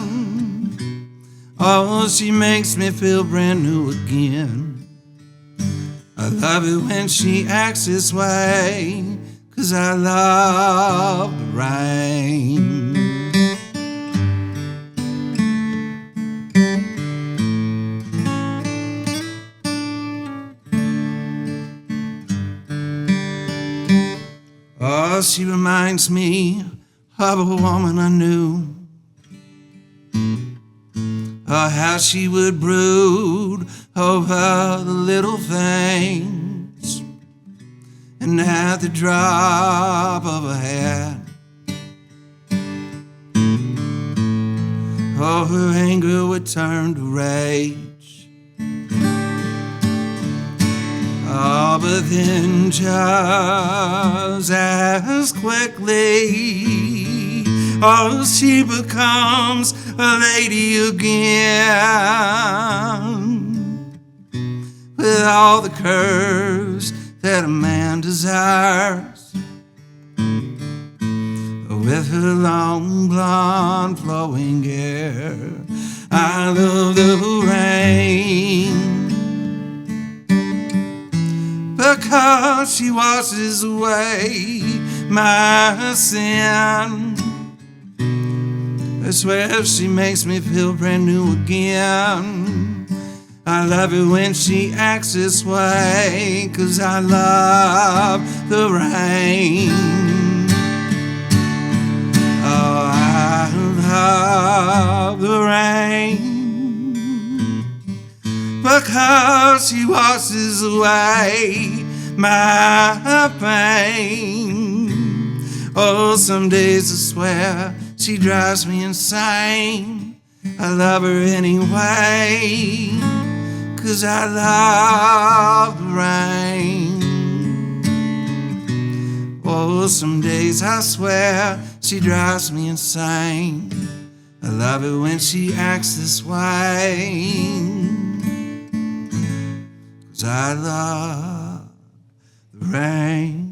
Oh, she makes me feel brand new again. I love it when she acts this way, 'cause I love the rain. Oh, she reminds me of a woman I knew. Oh, how she would brood over the little things, and at the drop of a hat, oh, her anger would turn to rage. Oh, but then just as quickly, oh, she becomes a lady again, with all the curves that a man desires, with her long blonde flowing hair. I love the rain because she washes away my sin. I swear she makes me feel brand new again. I love it when she acts this way, 'cause I love the rain. Oh, I love the rain because she washes away my pain. Oh, some days I swear she drives me insane. I love her anyway, 'cause I love the rain. Oh, some days I swear she drives me insane. I love it when she acts this way, 'cause I love the rain.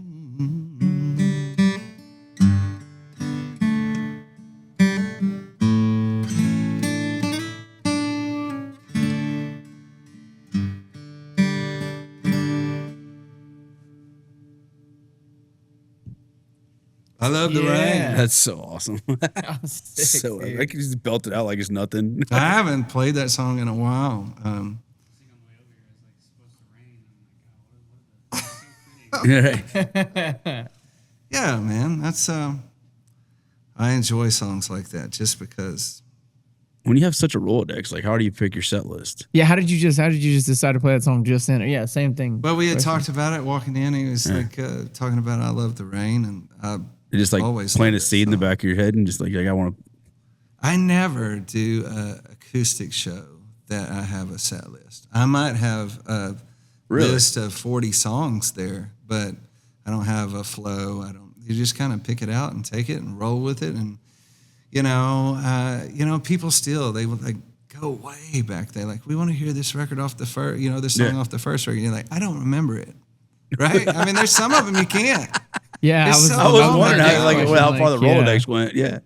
I love the rain. That's so awesome. Sick, So dude. I can just belt it out like it's nothing. I haven't played that song in a while. Yeah, man, that's I enjoy songs like that just because. When you have such a Rolodex, like how do you pick your set list? Yeah, how did you just decide to play that song just then? Yeah, same thing. Well, we had talked about it walking in. He was like talking about I love the rain, and You're just like always plant a loved that seed in the song. back of your head and just like I want to. I never do a acoustic show that I have a set list. I might have a list of 40 songs there, but I don't have a flow. You just kind of pick it out and take it and roll with it. And, people still, they would like go way back there. Like, we want to hear this record off the first, this song off the first record. You're like, I don't remember it. Right? I mean, there's some of them you can't. Yeah, It's I so was long wondering ago. how far the yeah. Rolodex went. Yeah.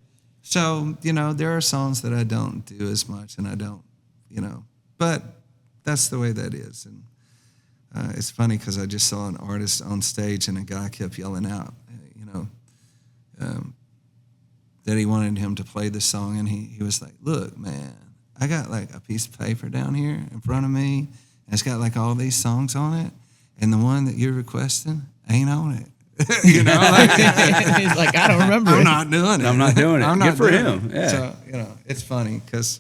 So, there are songs that I don't do as much, and I don't, but that's the way that is. And it's funny because I just saw an artist on stage and a guy kept yelling out, that he wanted him to play the song. And he was like, look, man, I got like a piece of paper down here in front of me, and it's got like all these songs on it. And the one that you're requesting ain't on it. He's like, I don't remember I'm it. not doing it. I'm not doing it. I'm Good not for doing him. it. Yeah. So, it's funny because,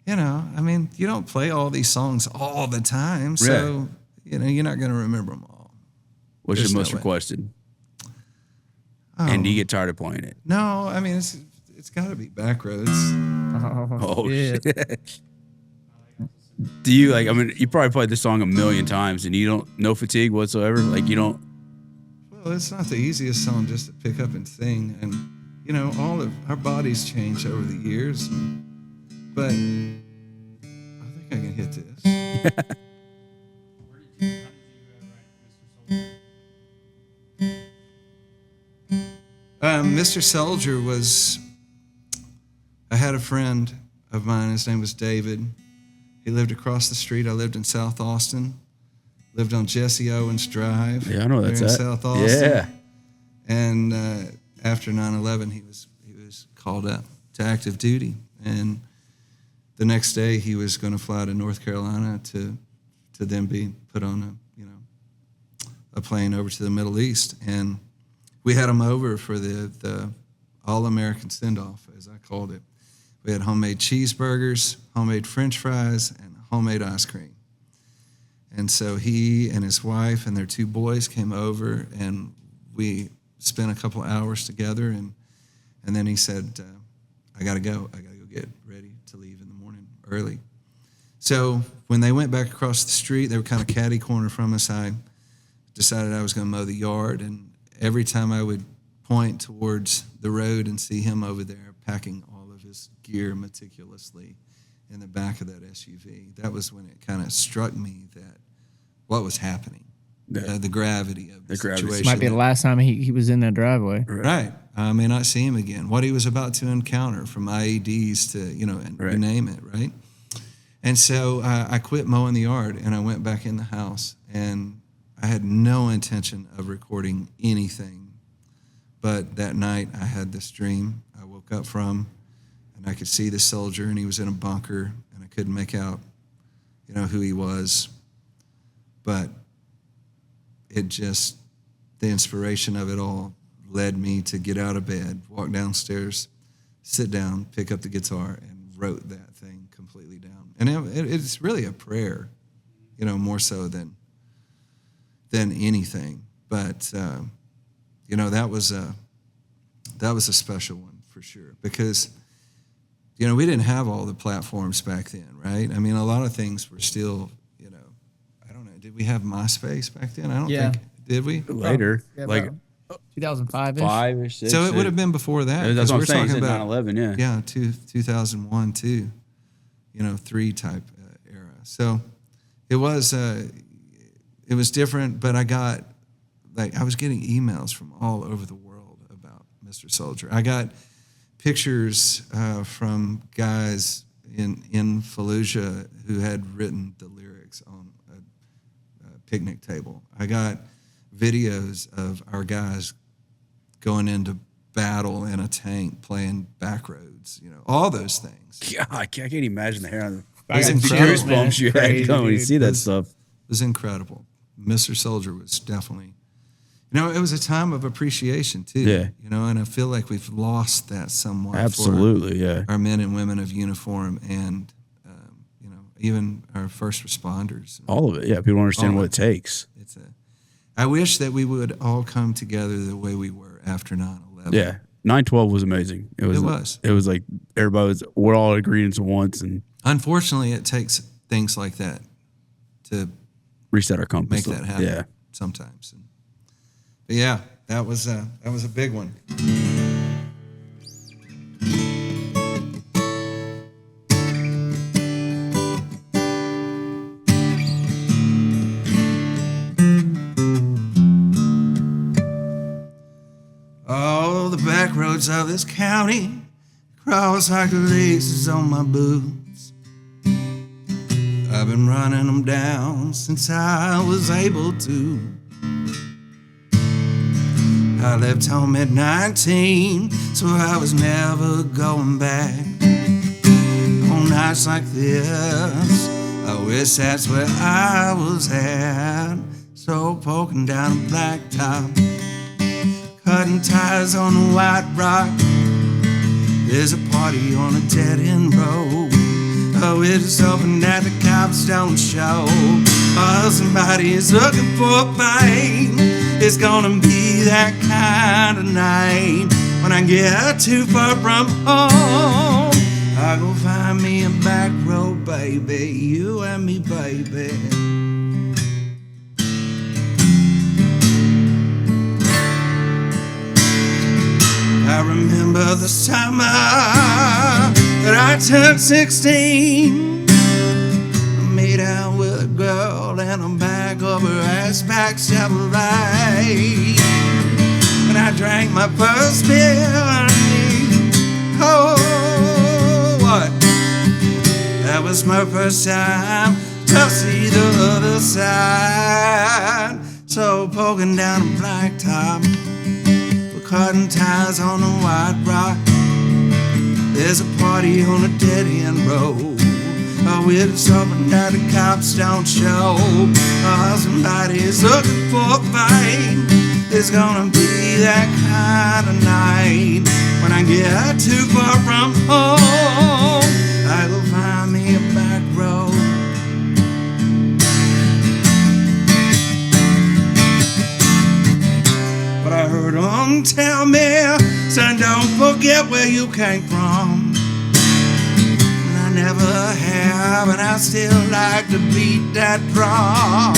you don't play all these songs all the time. So, you're not going to remember them all. What's There's your no most way. requested? Oh, And do you get tired of playing it? no, I mean, it's got to be Backroads. Oh, shit. shit. Do you you probably played this song a million times and you don't, no fatigue whatsoever? Like you don't. Well, it's not the easiest song just to pick up and sing. And, all of our bodies change over the years. But I think I can hit this. Mr. Soldier I had a friend of mine, his name was David. He lived across the street. I lived in South Austin, lived on Jesse Owens Drive. Yeah, I know there that's in that. South Austin. Yeah. And after 9/11, he was called up to active duty. And the next day, he was going to fly to North Carolina to then be put on a plane over to the Middle East. And we had him over for the all-American send-off, as I called it. We had homemade cheeseburgers, homemade French fries, and homemade ice cream. And so he and his wife and their two boys came over, and we spent a couple hours together. And then he said, I got to go. I got to go get ready to leave in the morning early. So when they went back across the street, they were kind of catty-corner from us. I decided I was going to mow the yard, and every time I would point towards the road and see him over there packing all of his gear meticulously in the back of that SUV. That was when it kind of struck me that what was happening, the gravity of the situation. This might be the last time he was in that driveway. Right. I may not see him again. What he was about to encounter, from IEDs to, you name it, right? And so I quit mowing the yard and I went back in the house, and I had no intention of recording anything. But that night I had this dream I woke up from, and I could see the soldier, and he was in a bunker, and I couldn't make out, who he was. But the inspiration of it all led me to get out of bed, walk downstairs, sit down, pick up the guitar, and wrote that thing completely down. And it's really a prayer, more so than anything. But that was a special one for sure, because we didn't have all the platforms back then, right? I mean, a lot of things were still, I don't know. Did we have MySpace back then? I don't think. Did we? Later, Yeah, like 2005-ish. 5 or 6. So it would have been before that. That's what I'm saying. Talking About about 9/11, yeah. Yeah, 2001, 2, 3 type era. So it was different, but I was getting emails from all over the world about Mr. Soldier. I got pictures from guys in Fallujah who had written the lyrics on a picnic table. I got videos of our guys going into battle in a tank, playing Backroads, all those things. God, I can't imagine the hair on It was the incredible. goosebumps you had going when you see that stuff. It was incredible. Mr. Soldier was definitely, it was a time of appreciation too. Yeah. And I feel like we've lost that somewhat. Absolutely, for our men and women of uniform, and even our first responders. All of it, yeah. People don't understand what it takes. I wish that we would all come together the way we were after 9/11. Yeah, 9/12 was amazing. It was. It was like we're all agreeing at once, and unfortunately, it takes things like that to reset our compass. Make that happen. Yeah, sometimes. But yeah, that was a big one. Oh, the back roads of this county cross like the laces on my boots. I've been running them down since I was able to. I left home at 19, so I was never going back. On nights like this, I wish that's where I was at. So poking down a blacktop, cutting tires on the white rock. There's a party on a dead-end road. Oh, it's hoping that the cops don't show. Oh, somebody is looking for a fight. It's gonna be that kind of night. When I get too far from home, I go find me a back road, baby. You and me, baby. I remember the summer that I turned 16. I made out with a girl and a bag of her ass back Chevrolet. And I drank my first beer. Oh, what? That was my first time to see the other side. So poking down a blacktop, cutting tires on a white rock. There's a party on a dead-end road. Oh, it's hoping that the cops don't show. Oh, somebody's looking for a fight. It's gonna be that kind of night. When I get too far from home, I go find me a back road. But I heard them tell me, son, don't forget where you came from. And I never have, and I still like to beat that drum.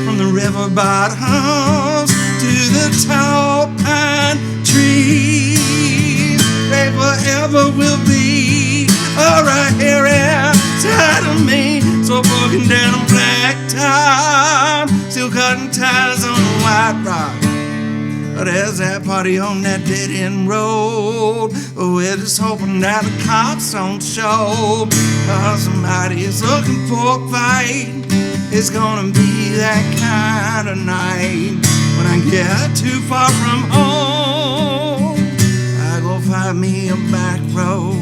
From the river bottoms to the tall pine trees. They forever will be right here inside of me. So broken down on black top, still cutting ties on the white rock. There's that party on that dead end road. We're just hoping that the cops don't show. Somebody is looking for a fight. It's gonna be that kind of night. When I get too far from home, I go find me a back road.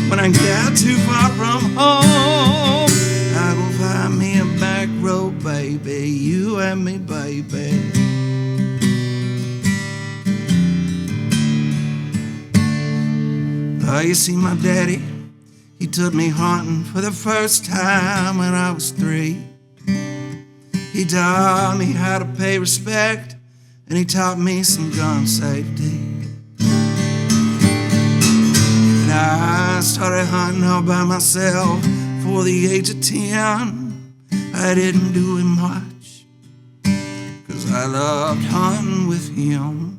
When I get too far from home, I go find me a back road, baby. You and me, baby. Oh, you see, my daddy, he took me hunting for the first time when I was 3. He taught me how to pay respect, and he taught me some gun safety. And I started hunting all by myself for the age of 10. I didn't do it much, 'cause I loved hunting with him.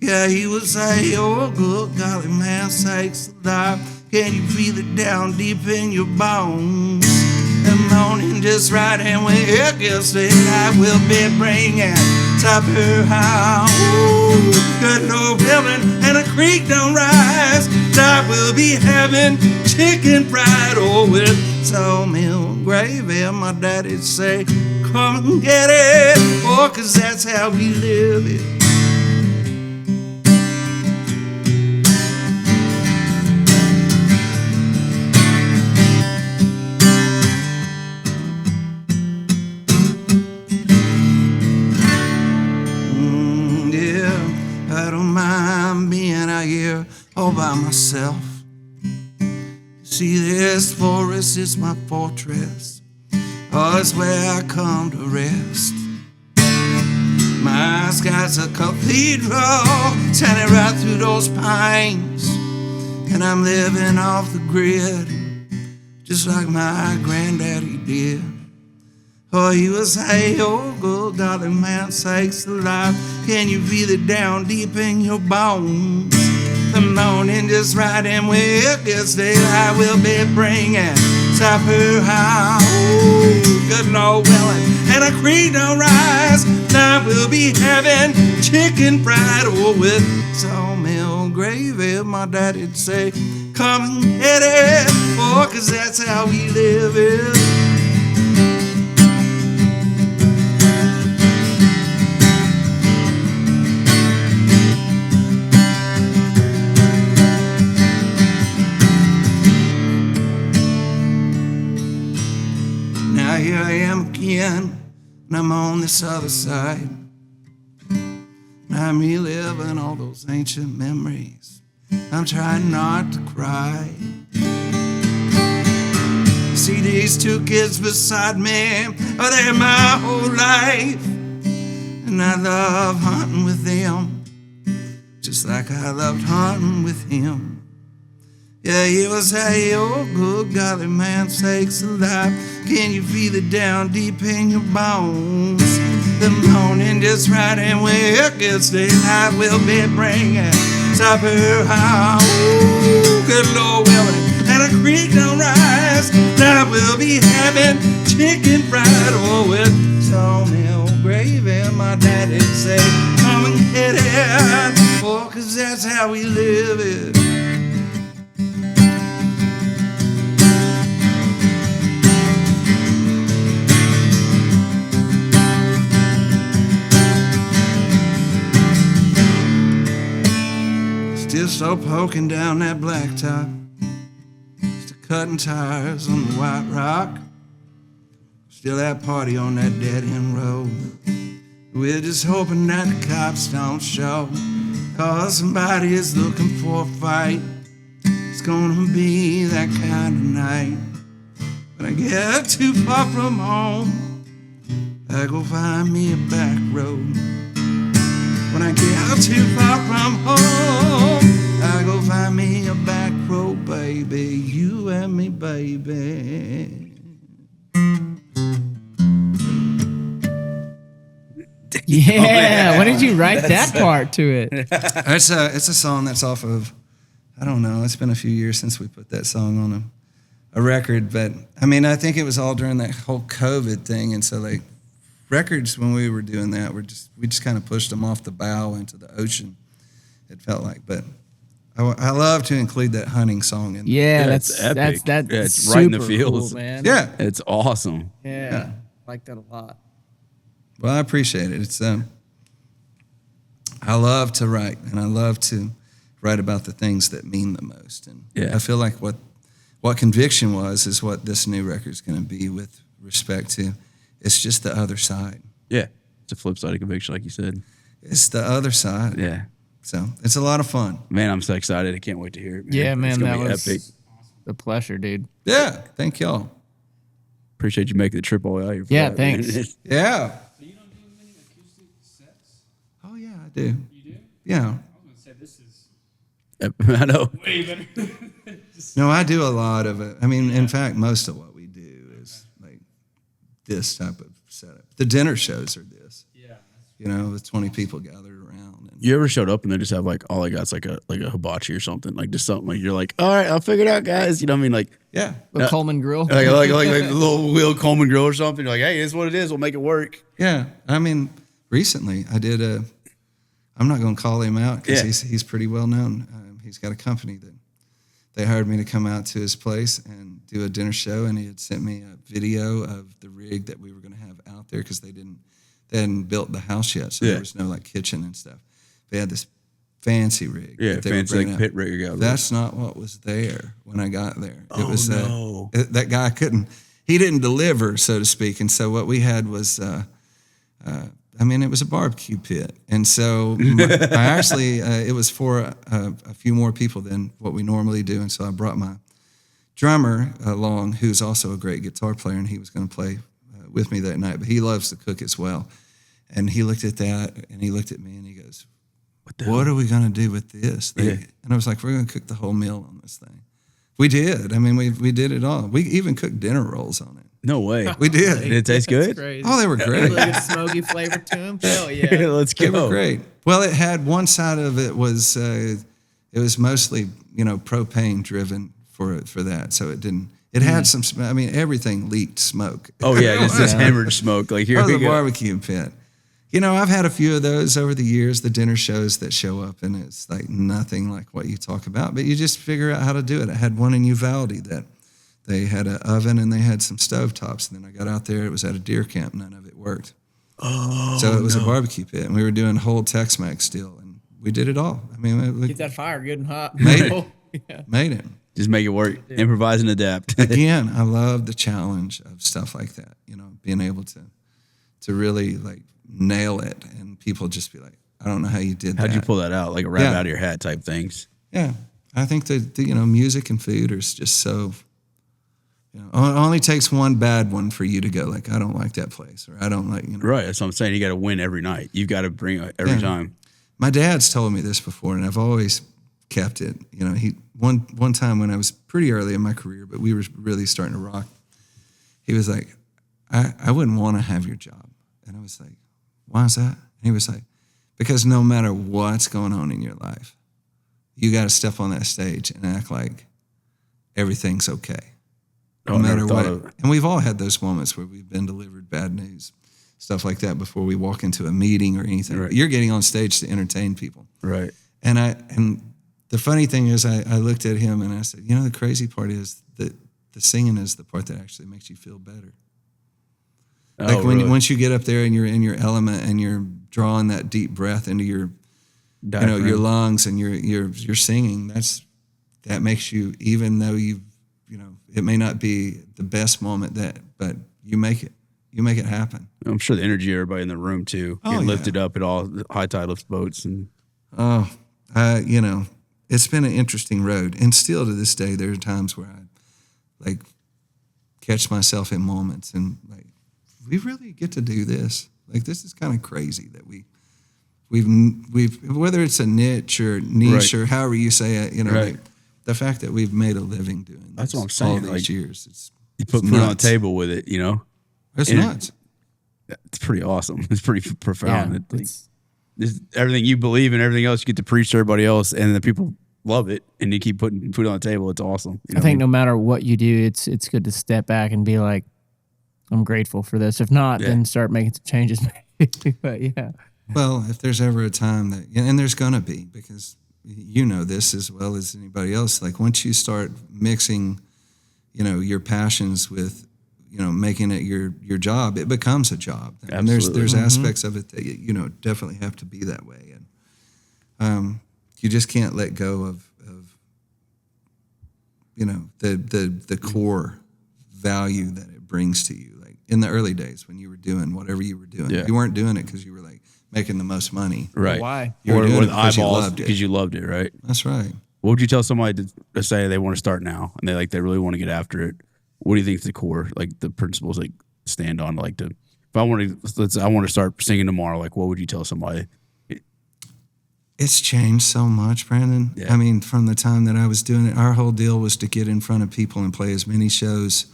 Yeah, he would say, oh, good golly, man, sakes alive. Can you feel it down deep in your bones? The morning just right, and when it gets late, I will be bringing top her house. Ooh, good Lord willing, and a creek don't rise. I will be having chicken fried, oh, with sawmill gravy. My daddy'd say, come and get it, oh, 'cause that's how we live it. All by myself. See, this forest is my fortress. Oh, it's where I come to rest. My sky's a cathedral, shining right through those pines. And I'm living off the grid, just like my granddaddy did. Oh, he was, hey, oh, good golly, man, sakes alive. Can you feel it down deep in your bones? The morning just right, and when it gets late, I will be bringing supper home. Ooh, good Lord willing, and a creek don't rise. I will be having chicken fried, oh, with sawmill gravy. My daddy'd say, come and get it, oh, 'cause that's how we live it. Here I am again, and I'm on this other side. And I'm reliving all those ancient memories. I'm trying not to cry. See these 2 kids beside me, oh, they're my whole life. And I love hunting with them, just like I loved hunting with him. Yeah, he was, hey, oh, good golly, man, sakes alive. Can you feel it down deep in your bones? The morning just right, and when it gets late, I will be bringing supper home. Ooh, good Lord willing, and a creek don't rise. I will be having chicken fried, oh, with sawmill gravy. My daddy'd say, come and get it, oh, 'cause that's how we live it. Still poking down that blacktop, still cutting tires on the white rock. Still that party on that dead end road. We're just hoping that the cops don't show, 'cause somebody is looking for a fight. It's gonna be that kind of night. When I get too far from home, I go find me a back road. When I get too far from home, I go find me a back road, baby. You and me, baby. Yeah. When did you write that part to it? It's a song that's off of, I don't know, it's been a few years since we put that song on a record, but I mean, I think it was all during that whole COVID thing, and so like records when we were doing that, we just kind of pushed them off the bow into the ocean. It felt like, but I love to include that hunting song in. Yeah, it's epic. That's it's right in the super feels, cool, man. Yeah. It's awesome. Yeah. I like that a lot. Well, I appreciate it. It's I love to write, and I love to write about the things that mean the most. And Yeah. I feel like what Conviction was is what this new record's going to be with respect to. It's just the other side. Yeah, it's a flip side of Conviction, like you said. It's the other side. Yeah, So it's a lot of fun. man, I'm so excited. I can't wait to hear it. Man. Yeah, man, it's gonna that be was epic. a pleasure, dude. Yeah. Thank y'all. Appreciate you making the trip all the way out here. For Yeah, that, man. thanks. Yeah. So you don't do many acoustic sets? Oh, yeah, I do. You do? Yeah. I was gonna say this is I know. way better. Just, No, I do a lot of it. I mean, in fact, most of what we do is like this type of setup. The dinner shows are this, yeah. you know, with 20 people gathered around. And You ever showed up and they just have like all I got's like a hibachi or something, like just something like you're like, all right, I'll figure it out, guys. You know what I mean? Like yeah. The Coleman Grill. like a little Will Coleman grill or something. You're like, hey, it's what it is. We'll make it work. Yeah. I mean, recently I did I'm not going to call him out because Yeah. he's pretty well known. He's got a company that they hired me to come out to his place and do a dinner show, and he had sent me a video of the rig that we were going to have out there because they hadn't built the house yet, so Yeah. there was no like kitchen and stuff. They had this fancy rig. Yeah, that they were fancy bringing like out. pit rig. Yeah, That's not what was there when I got there. It was no. that guy he didn't deliver, so to speak. And so what we had was, I mean, it was a barbecue pit. And so I actually, it was for a few more people than what we normally do. And so I brought my drummer along, who's also a great guitar player, and he was going to play with me that night, but he loves to cook as well. And he looked at that, and he looked at me, and he goes, what are we going to do with this? Yeah. And I was like, we're going to cook the whole meal on this thing. We did. I mean, we did it all. We even cooked dinner rolls on it. No way. We did. Did it taste That's good? crazy. Oh, they were great. Really good smoky flavor to them. Hell yeah. Let's They go. were great. Well, it had one side of it was it was mostly propane driven for that, so it didn't. It had some. I mean, everything leaked smoke. Oh yeah, it's just hemorrhage smoke. Like here Oh, we the go. barbecue pit. I've had a few of those over the years, the dinner shows that show up, and it's like nothing like what you talk about, but you just figure out how to do it. I had one in Uvalde that they had an oven and they had some stovetops, and then I got out there, it was at a deer camp, none of it worked. Oh, So it was a barbecue pit, and we were doing whole Tex-Mex still, and we did it all. I mean, we Get that fire good and hot. Made it. Yeah. made it. just make it work. Improvise and adapt. Again, I love the challenge of stuff like that, being able to really like nail it, and people just be like, I don't know how you did that. How'd you pull that out? Like a rabbit Yeah. out of your hat type things. Yeah, I think that music and food are just so. It only takes one bad one for you to go like, I don't like that place, or I don't like. Right. That's what I'm saying. You got to win every night. You've got to bring it every Yeah. time. My dad's told me this before, and I've always kept it. He one time when I was pretty early in my career, but we were really starting to rock. He was like, I wouldn't want to have your job, and I was like, why is that? And he was like, because no matter what's going on in your life, you got to step on that stage and act like everything's okay. No Oh, I never matter thought what. of it. And we've all had those moments where we've been delivered bad news, stuff like that before we walk into a meeting or anything. Right. You're getting on stage to entertain people. Right. And the funny thing is I looked at him and I said, the crazy part is that the singing is the part that actually makes you feel better. Like Oh, really? once you get up there and you're in your element and you're drawing that deep breath into your Diaphragm. your lungs and you're singing, that makes you, even though it may not be the best moment but you make it happen. I'm sure the energy of everybody in the room too. Oh, Get yeah. lifted up at all high tide lifts boats and It's been an interesting road, and still to this day there are times where I like catch myself in moments and like, we really get to do this. Like, this is kind of crazy that we've whether it's a niche or Right. or however you say it, Right. like, the fact that we've made a living doing this That's what I'm saying, all these like, years. you put it's food on the nuts. table with it, It's and- nuts. It's pretty awesome. It's pretty profound. Yeah, It, like, everything you believe and everything else you get to preach to everybody else, and the people love it, and you keep putting food on the table. It's awesome. You know I think what no matter what you do, it's good to step back and be like, I'm grateful for this. If not, then start making some changes. But yeah. Well, if there's ever a time that, and there's going to be, because you know this as well as anybody else, like once you start mixing, you know, your passions with, you know, making it your job, it becomes a job. And there's aspects of it that, you know, definitely have to be that way. And you just can't let go of you know, the core value that it brings to you. Like in the early days when you were doing whatever you were doing, you weren't doing it because you were like making the most money. Right. Why? You were Or doing with it because you eyeballs loved it. because you loved it, right? That's right. What would you tell somebody to say they want to start now and they really want to get after it? What do you think is the core, like the principles like stand on? Like if I want to start singing tomorrow, like what would you tell somebody? It's changed so much, Brandon. Yeah. I mean, from the time that I was doing it, our whole deal was to get in front of people and play as many shows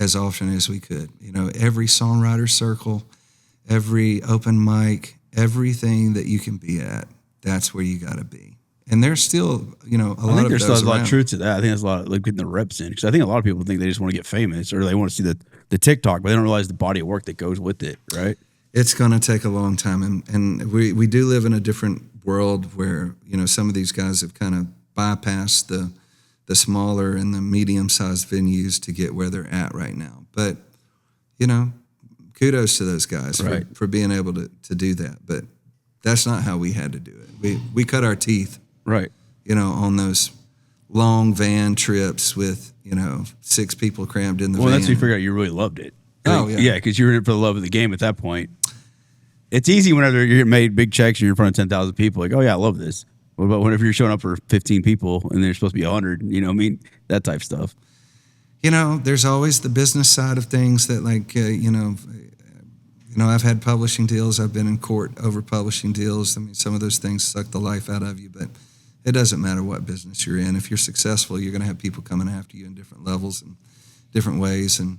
as often as we could. You know, every songwriter circle, every open mic, everything that you can be at, that's where you got to be. And there's still, you know, I think there's still a lot of around. truth to that. I think there's a lot of like getting the reps in, because I think a lot of people think they just want to get famous or they want to see the TikTok, but they don't realize the body of work that goes with it, right? It's going to take a long time, and we do live in a different world where, you know, some of these guys have kind of bypassed the smaller and the medium-sized venues to get where they're at right now. But, you know, kudos to those guys for being able to do that. But that's not how we had to do it. We cut our teeth, right? You know, on those long van trips with, you know, 6 people crammed in the van. Well, that's when you figure out you really loved it. Oh, yeah. Yeah, because you're in it for the love of the game at that point. It's easy whenever you're made big checks and you're in front of 10,000 people. Like, oh, yeah, I love this. What about whenever you're showing up for 15 people and there's supposed to be 100? You know what I mean? That type of stuff. You know, there's always the business side of things that, like, you know, I've had publishing deals. I've been in court over publishing deals. I mean, some of those things suck the life out of you, but it doesn't matter what business you're in. If you're successful, you're going to have people coming after you in different levels and different ways. And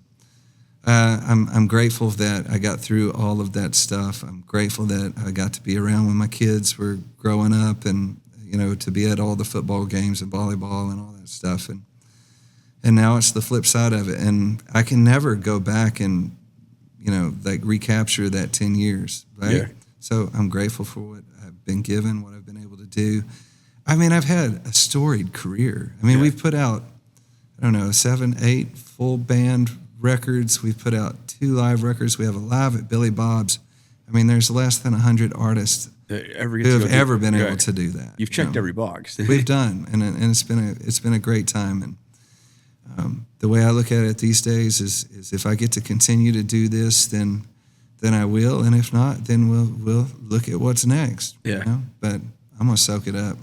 I'm grateful that I got through all of that stuff. I'm grateful that I got to be around when my kids were growing up, and, you know, to be at all the football games and volleyball and all that stuff. And now it's the flip side of it. And I can never go back and, you know, like recapture that 10 years, right? Yeah. So I'm grateful for what I've been given, what I've been able to do. I mean, I've had a storied career. I mean, we've put out, I don't know, 7, 8 full band records. We've put out 2 live records. We have a live at Billy Bob's. I mean, there's less than 100 artists who have ever been able to do that. You've checked every box. We've done, and it's been a great time. And the way I look at it these days is if I get to continue to do this, then I will, and if not, then we'll look at what's next. Yeah. You know? But I'm gonna soak it up.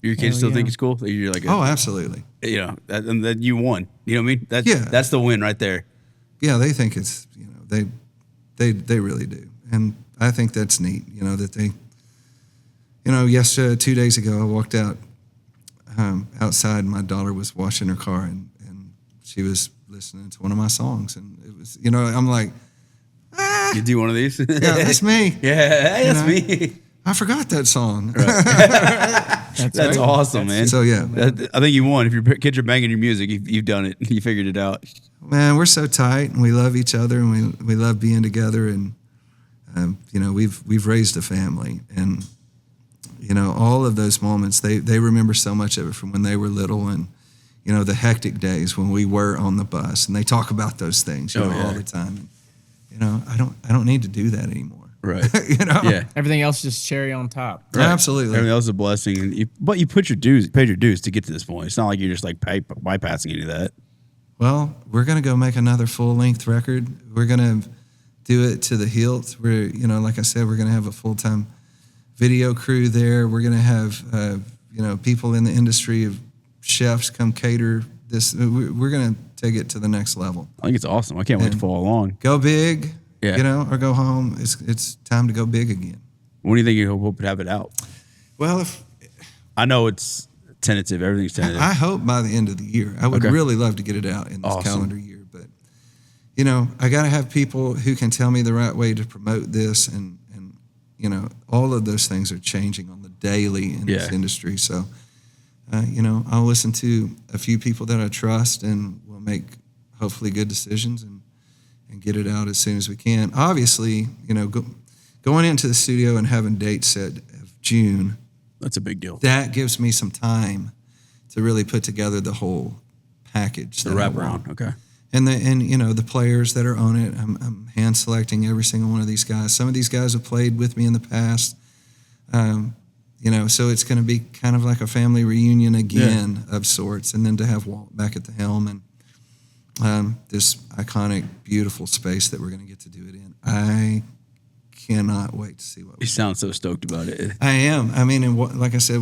Your kids still think it's cool? You're like, Oh, absolutely. You know, and then you won. You know what I mean? Yeah. That's the win right there. Yeah, they think it's, you know, they really do, and I think that's neat. You know, that they, you know, 2 days ago I walked out outside. My daughter was washing her car, and she was listening to one of my songs, and it was, you know, I'm like, You do one of these? yeah, that's me. Yeah, You that's know? me. I forgot that song. That's awesome, man. So yeah, I think you won. If your kids are banging your music, you've done it. You figured it out. man, we're so tight, and we love each other, and we love being together, and you know, we've raised a family, and you know, all of those moments, they remember so much of it from when they were little, and you know, the hectic days when we were on the bus, and they talk about those things, you know, all the time. And, you know, I don't need to do that anymore. Right. You know? Yeah. Everything else just cherry on top. Right. Absolutely. Everything else is a blessing. And but you paid your dues to get to this point. It's not like you're just like bypassing any of that. Well, we're going to go make another full-length record. We're going to do it to the hilt. We're, you know, like I said, we're going to have a full-time video crew there. We're going to have, you know, people in the industry of chefs come cater this. We're going to take it to the next level. I think it's awesome. I can't wait to follow along. Go big, Yeah. you know, or go home. It's time to go big again. When do you think you hope to have it out? Well, I know it's tentative. Everything's tentative. I hope by the end of the year. I would really love to get it out in this Awesome. calendar year, but you know, I got to have people who can tell me the right way to promote this, and you know, all of those things are changing on the daily in this industry. So, you know, I'll listen to a few people that I trust, and we'll make hopefully good decisions and get it out as soon as we can. Obviously, you know, going into the studio and having dates set of June, that's a big deal. That gives me some time to really put together the whole package. The wraparound, okay. And you know, the players that are on it, I'm hand selecting every single one of these guys. Some of these guys have played with me in the past, you know, so it's going to be kind of like a family reunion again of sorts. And then to have Walt back at the helm and this iconic, beautiful space that we're going to get to do it in. I cannot wait to see what. You sound so stoked about it. I am. I mean, and like I said,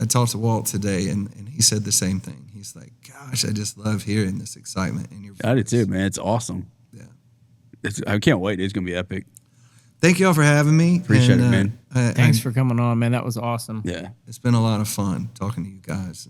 I talked to Walt today, and he said the same thing. He's like, "Gosh, I just love hearing this excitement in your voice." I did too, man. It's awesome. Yeah, I can't wait. It's gonna be epic. Thank y'all for having me. Appreciate it, man. Thanks for coming on, man. That was awesome. Yeah, it's been a lot of fun talking to you guys.